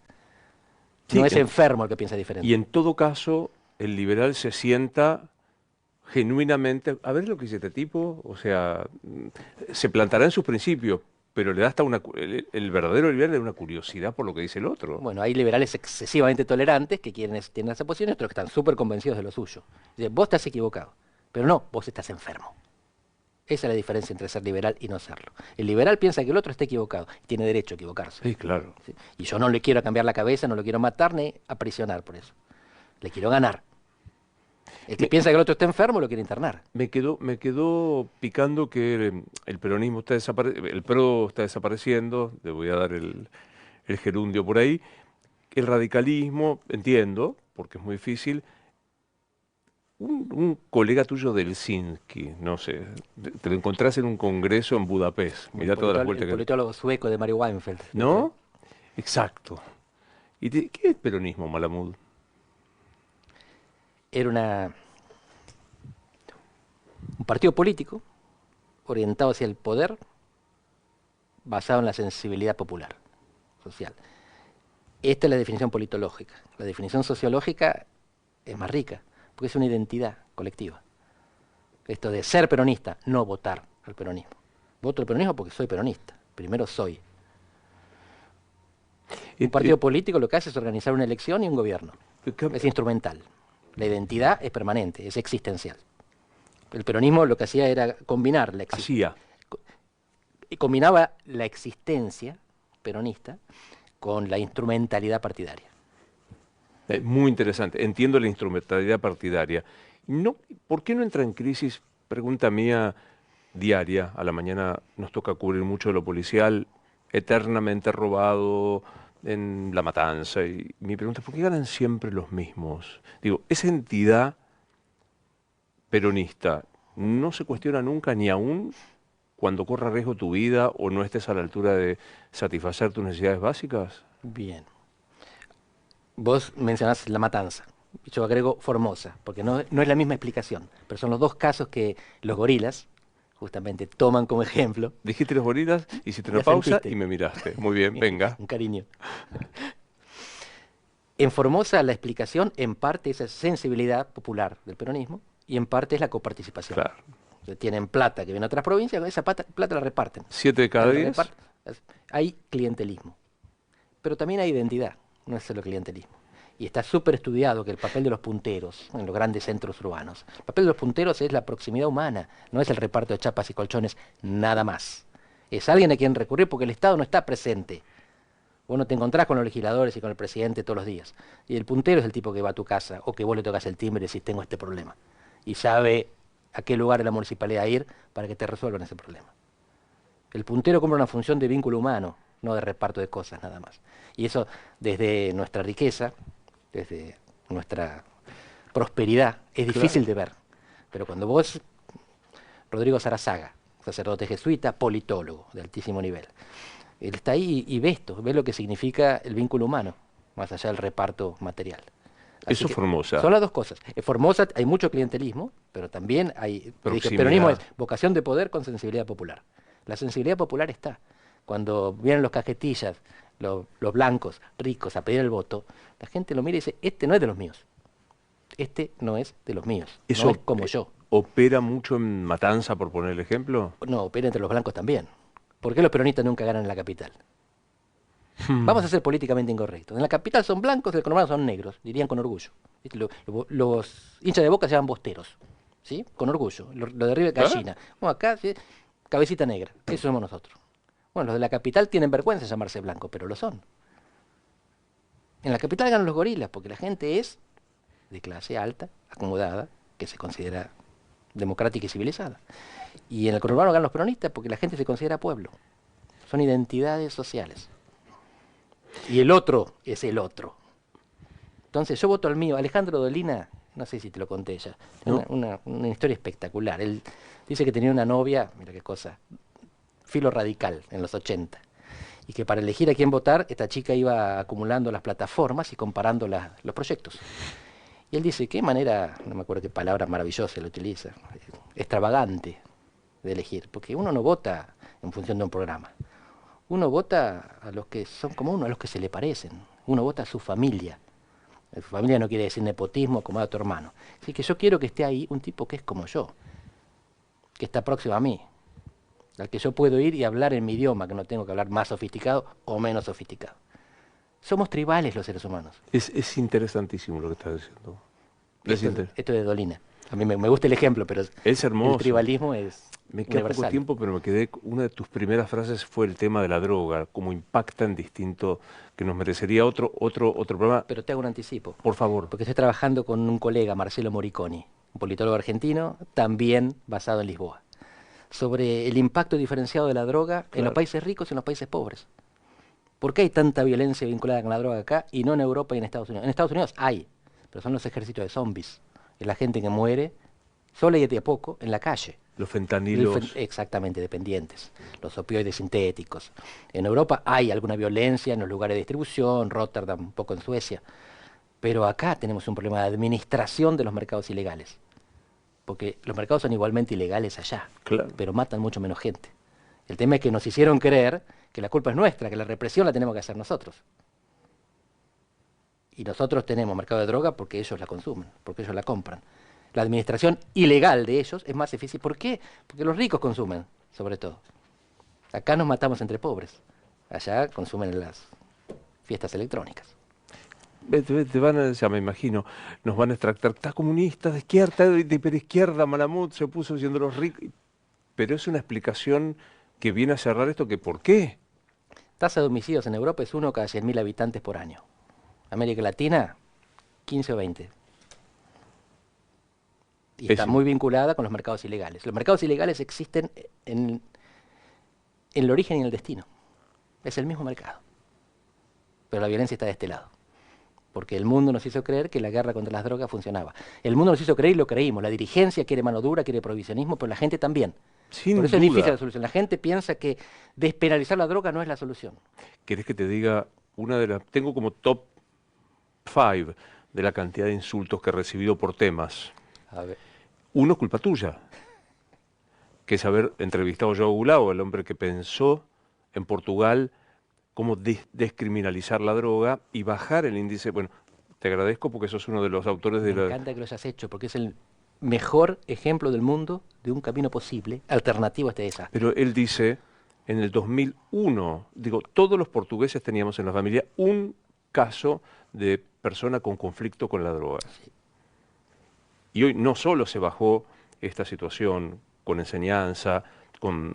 Sí, no es enfermo el que piensa diferente. Y en todo caso, el liberal se sienta genuinamente, a ver lo que dice este tipo, o sea, se plantará en sus principios, pero le da hasta el verdadero liberal le da una curiosidad por lo que dice el otro. Bueno, hay liberales excesivamente tolerantes que tienen esa posición y otros que están súper convencidos de lo suyo. Dicen, vos estás equivocado, pero no, vos estás enfermo. Esa es la diferencia entre ser liberal y no serlo. El liberal piensa que el otro está equivocado y tiene derecho a equivocarse. Sí, claro. ¿Sí? Y yo no le quiero cambiar la cabeza, no lo quiero matar ni aprisionar por eso. Le quiero ganar. El que piensa que el otro está enfermo lo quiere internar. Me quedó picando que el peronismo está desapareciendo, el PRO está desapareciendo, le voy a dar el gerundio por ahí. El radicalismo, entiendo, porque es muy difícil. Un colega tuyo del Helsinki, no sé, te lo encontrás en un congreso en Budapest. Mirá todas las vueltas El que... politólogo sueco de Mario Weinfeld. ¿No? Exacto. ¿Qué es peronismo, Malamud? Era un partido político orientado hacia el poder basado en la sensibilidad popular, social. Esta es la definición politológica. La definición sociológica es más rica, porque es una identidad colectiva. Esto de ser peronista, no votar al peronismo. Voto al peronismo porque soy peronista. Primero soy. Un partido político lo que hace es organizar una elección y un gobierno. Es instrumental. La identidad es permanente, es existencial. El peronismo lo que hacía era combinar la combinaba la existencia peronista con la instrumentalidad partidaria. Muy interesante. Entiendo la instrumentalidad partidaria. No, ¿por qué no entra en crisis? Pregunta mía diaria. A la mañana nos toca cubrir mucho de lo policial, eternamente robado en La Matanza. Y mi pregunta es, ¿por qué ganan siempre los mismos? Digo, esa entidad peronista no se cuestiona nunca, ni aún cuando corra riesgo tu vida o no estés a la altura de satisfacer tus necesidades básicas. Bien. Vos mencionás La Matanza. Yo agrego Formosa, porque no es la misma explicación, pero son los 2 casos que los gorilas justamente toman como ejemplo. Dijiste los gorilas, hiciste una pausa y me miraste. Muy bien, venga. Un cariño. En Formosa la explicación en parte es esa sensibilidad popular del peronismo y en parte es la coparticipación. Claro. Tienen plata que viene a otras provincias, esa plata la reparten. 7 de cada 10. Hay clientelismo, pero también hay identidad, no es solo clientelismo. Y está súper estudiado que el papel de los punteros en los grandes centros urbanos, el papel de los punteros es la proximidad humana, no es el reparto de chapas y colchones, nada más. Es alguien a quien recurrir porque el Estado no está presente. Vos no te encontrás con los legisladores y con el presidente todos los días. Y el puntero es el tipo que va a tu casa o que vos le tocas el timbre y decís, tengo este problema. Y sabe a qué lugar de la municipalidad ir para que te resuelvan ese problema. El puntero cumple una función de vínculo humano, no de reparto de cosas nada más. Y eso desde nuestra riqueza, desde nuestra prosperidad, es difícil de ver. Pero cuando vos, Rodrigo Sarazaga, sacerdote jesuita, politólogo de altísimo nivel, él está ahí y ve esto, ve lo que significa el vínculo humano, más allá del reparto material. Así Eso es Formosa. son las dos cosas. En Formosa hay mucho clientelismo, pero también hay... Proximidad. El peronismo es vocación de poder con sensibilidad popular. La sensibilidad popular está. Cuando vienen los cajetillas, los blancos, ricos, a pedir el voto, la gente lo mira y dice, este no es de los míos. Este no es de los míos. Eso no es como yo. ¿Opera mucho en Matanza, por poner el ejemplo? No, opera entre los blancos también. ¿Por qué los peronistas nunca ganan en la capital? Vamos a ser políticamente incorrectos. En la capital son blancos, en el conurbano son negros, dirían con orgullo. Los hinchas de Boca se llaman bosteros, ¿sí? Con orgullo. Lo de arriba es gallina. Bueno, acá, ¿sí? Cabecita negra. Eso somos nosotros. Bueno, los de la capital tienen vergüenza de llamarse blanco, pero lo son. En la capital ganan los gorilas, porque la gente es de clase alta, acomodada, que se considera democrática y civilizada. Y en el conurbano ganan los peronistas porque la gente se considera pueblo. Son identidades sociales. Y el otro es el otro. Entonces yo voto al mío. Alejandro Dolina, no sé si te lo conté ya, ¿No? una historia espectacular. Él dice que tenía una novia, mira qué cosa, filo radical en los 80. Y que para elegir a quién votar, esta chica iba acumulando las plataformas y comparando los proyectos. Y él dice, qué manera, no me acuerdo qué palabra maravillosa lo utiliza, extravagante de elegir, porque uno no vota en función de un programa. Uno vota a los que son como uno, a los que se le parecen. Uno vota a su familia. Su familia no quiere decir nepotismo como a tu hermano. Así que yo quiero que esté ahí un tipo que es como yo, que está próximo a mí, al que yo puedo ir y hablar en mi idioma, que no tengo que hablar más sofisticado o menos sofisticado. Somos tribales los seres humanos. Es interesantísimo lo que estás diciendo. Esto de Dolina. A mí me gusta el ejemplo, pero Es hermoso. el tribalismo es Me queda universal. poco tiempo, pero me quedé. Una de tus primeras frases fue el tema de la droga, cómo impacta en distinto, que nos merecería otro programa. Pero te hago un anticipo. Por favor. Porque estoy trabajando con un colega, Marcelo Moriconi, un politólogo argentino, también basado en Lisboa, sobre el impacto diferenciado de la droga en los países ricos y en los países pobres. ¿Por qué hay tanta violencia vinculada con la droga acá y no en Europa y en Estados Unidos? En Estados Unidos hay, pero son los ejércitos de zombies. Es la gente que muere sola y de a poco en la calle. Los fentanilos. Exactamente, dependientes. Los opioides sintéticos. En Europa hay alguna violencia en los lugares de distribución, Rotterdam, un poco en Suecia. Pero acá tenemos un problema de administración de los mercados ilegales. Porque los mercados son igualmente ilegales allá, Claro. pero matan mucho menos gente. El tema es que nos hicieron creer que la culpa es nuestra, que la represión la tenemos que hacer nosotros. Y nosotros tenemos mercado de droga porque ellos la consumen, porque ellos la compran. La administración ilegal de ellos es más difícil. ¿Por qué? Porque los ricos consumen, sobre todo. Acá nos matamos entre pobres. Allá consumen en las fiestas electrónicas. Te van a, ya me imagino, nos van a extractar, está comunista, de izquierda, de hiperizquierda, Malamud se puso diciendo los ricos. Pero es una explicación que viene a cerrar esto, que ¿por qué? Tasa de homicidios en Europa es 1 cada 100.000 habitantes por año. América Latina, 15 o 20. Y está muy vinculada con los mercados ilegales. Los mercados ilegales existen en el origen y en el destino. Es el mismo mercado. Pero la violencia está de este lado. Porque el mundo nos hizo creer que la guerra contra las drogas funcionaba. El mundo nos hizo creer y lo creímos. La dirigencia quiere mano dura, quiere provisionismo, pero la gente también. Sin Por eso duda. es difícil la solución. La gente piensa que despenalizar la droga no es la solución. ¿Querés que te diga una de las... Tengo como top 5 de la cantidad de insultos que he recibido por temas. A ver. Uno es culpa tuya, que es haber entrevistado a Joao Goulao, el hombre que pensó en Portugal cómo descriminalizar la droga y bajar el índice. Bueno, te agradezco porque sos uno de los autores de Me encanta que lo hayas hecho, porque es el mejor ejemplo del mundo de un camino posible, alternativo a este desastre. Pero él dice, en el 2001, digo, todos los portugueses teníamos en la familia un caso de persona con conflicto con la droga. Sí. Y hoy no solo se bajó esta situación con enseñanza, con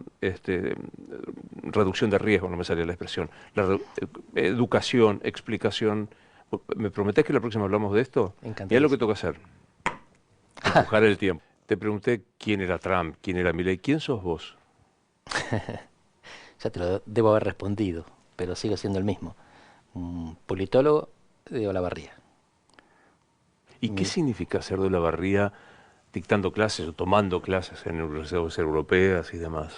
reducción de riesgo, no me salía la expresión, educación, explicación. ¿Me prometés que la próxima hablamos de esto? Y es lo que toca hacer, empujar el tiempo. Te pregunté quién era Trump, quién era Milei, ¿quién sos vos? Ya te lo debo haber respondido, pero sigo siendo el mismo. Un politólogo de Olavarría. ¿Y qué significa ser de Olavarría dictando clases o tomando clases en universidades europeas y demás?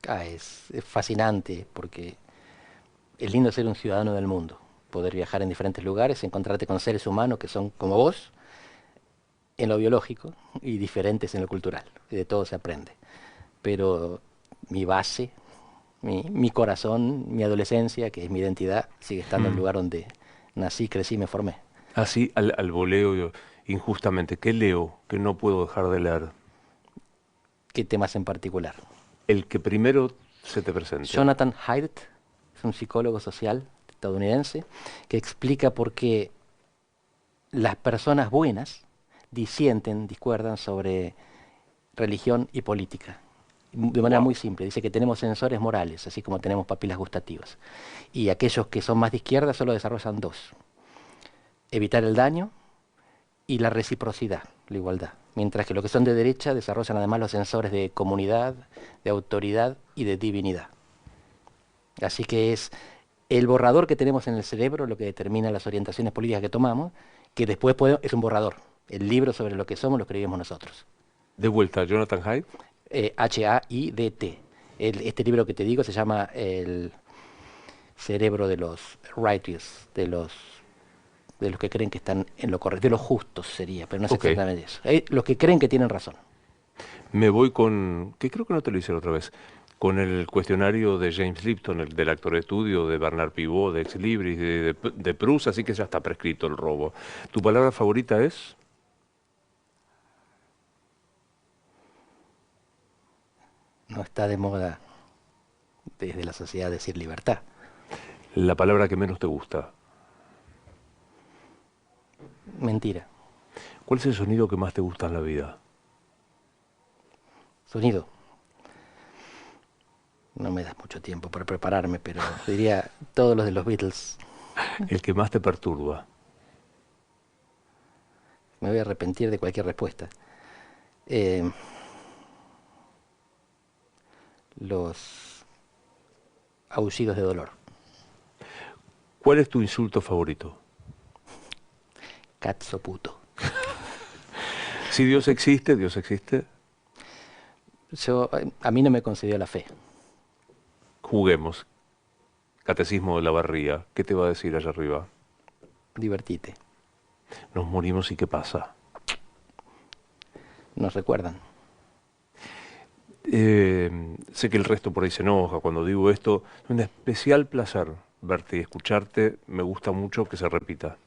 Es fascinante porque es lindo ser un ciudadano del mundo, poder viajar en diferentes lugares, encontrarte con seres humanos que son como vos en lo biológico y diferentes en lo cultural. Y de todo se aprende. Pero mi base, mi corazón, mi adolescencia, que es mi identidad, sigue estando en el lugar donde nací, crecí y me formé. Así al voleo, injustamente, ¿qué leo que no puedo dejar de leer? ¿Qué temas en particular? El que primero se te presente. Jonathan Haidt es un psicólogo social estadounidense que explica por qué las personas buenas disienten, discuerdan sobre religión y política. De manera muy simple, dice que tenemos sensores morales, así como tenemos papilas gustativas. Y aquellos que son más de izquierda solo desarrollan dos: evitar el daño y la reciprocidad, la igualdad. Mientras que los que son de derecha desarrollan además los sensores de comunidad, de autoridad y de divinidad. Así que es el borrador que tenemos en el cerebro lo que determina las orientaciones políticas que tomamos, que después es un borrador. El libro sobre lo que somos lo escribimos nosotros. De vuelta, Jonathan Haidt. H-A-I-D-T. Este libro que te digo se llama El cerebro de los righteous, de los que creen que están en lo correcto, de los justos sería, pero no es exactamente eso. Los que creen que tienen razón. Me voy con, que creo que no te lo hice la otra vez, con el cuestionario de James Lipton, el del actor de estudio, de Bernard Pivot, de Ex Libris, de Proust, así que ya está prescrito el robo. ¿Tu palabra favorita es? No está de moda desde la sociedad decir libertad. La palabra que menos te gusta. Mentira. ¿Cuál es el sonido que más te gusta en la vida? Sonido. No me das mucho tiempo para prepararme, pero diría todos los de los Beatles. El que más te perturba. Me voy a arrepentir de cualquier respuesta. Los aullidos de dolor. ¿Cuál es tu insulto favorito? Cazzo puto. Si Dios existe, Dios existe. A mí no me concedió la fe. Juguemos. Catecismo de la Barría. ¿Qué te va a decir allá arriba? Divertite. Nos morimos y ¿qué pasa? Nos recuerdan. Sé que el resto por ahí se enoja cuando digo esto. Es un especial placer verte y escucharte. Me gusta mucho que se repita.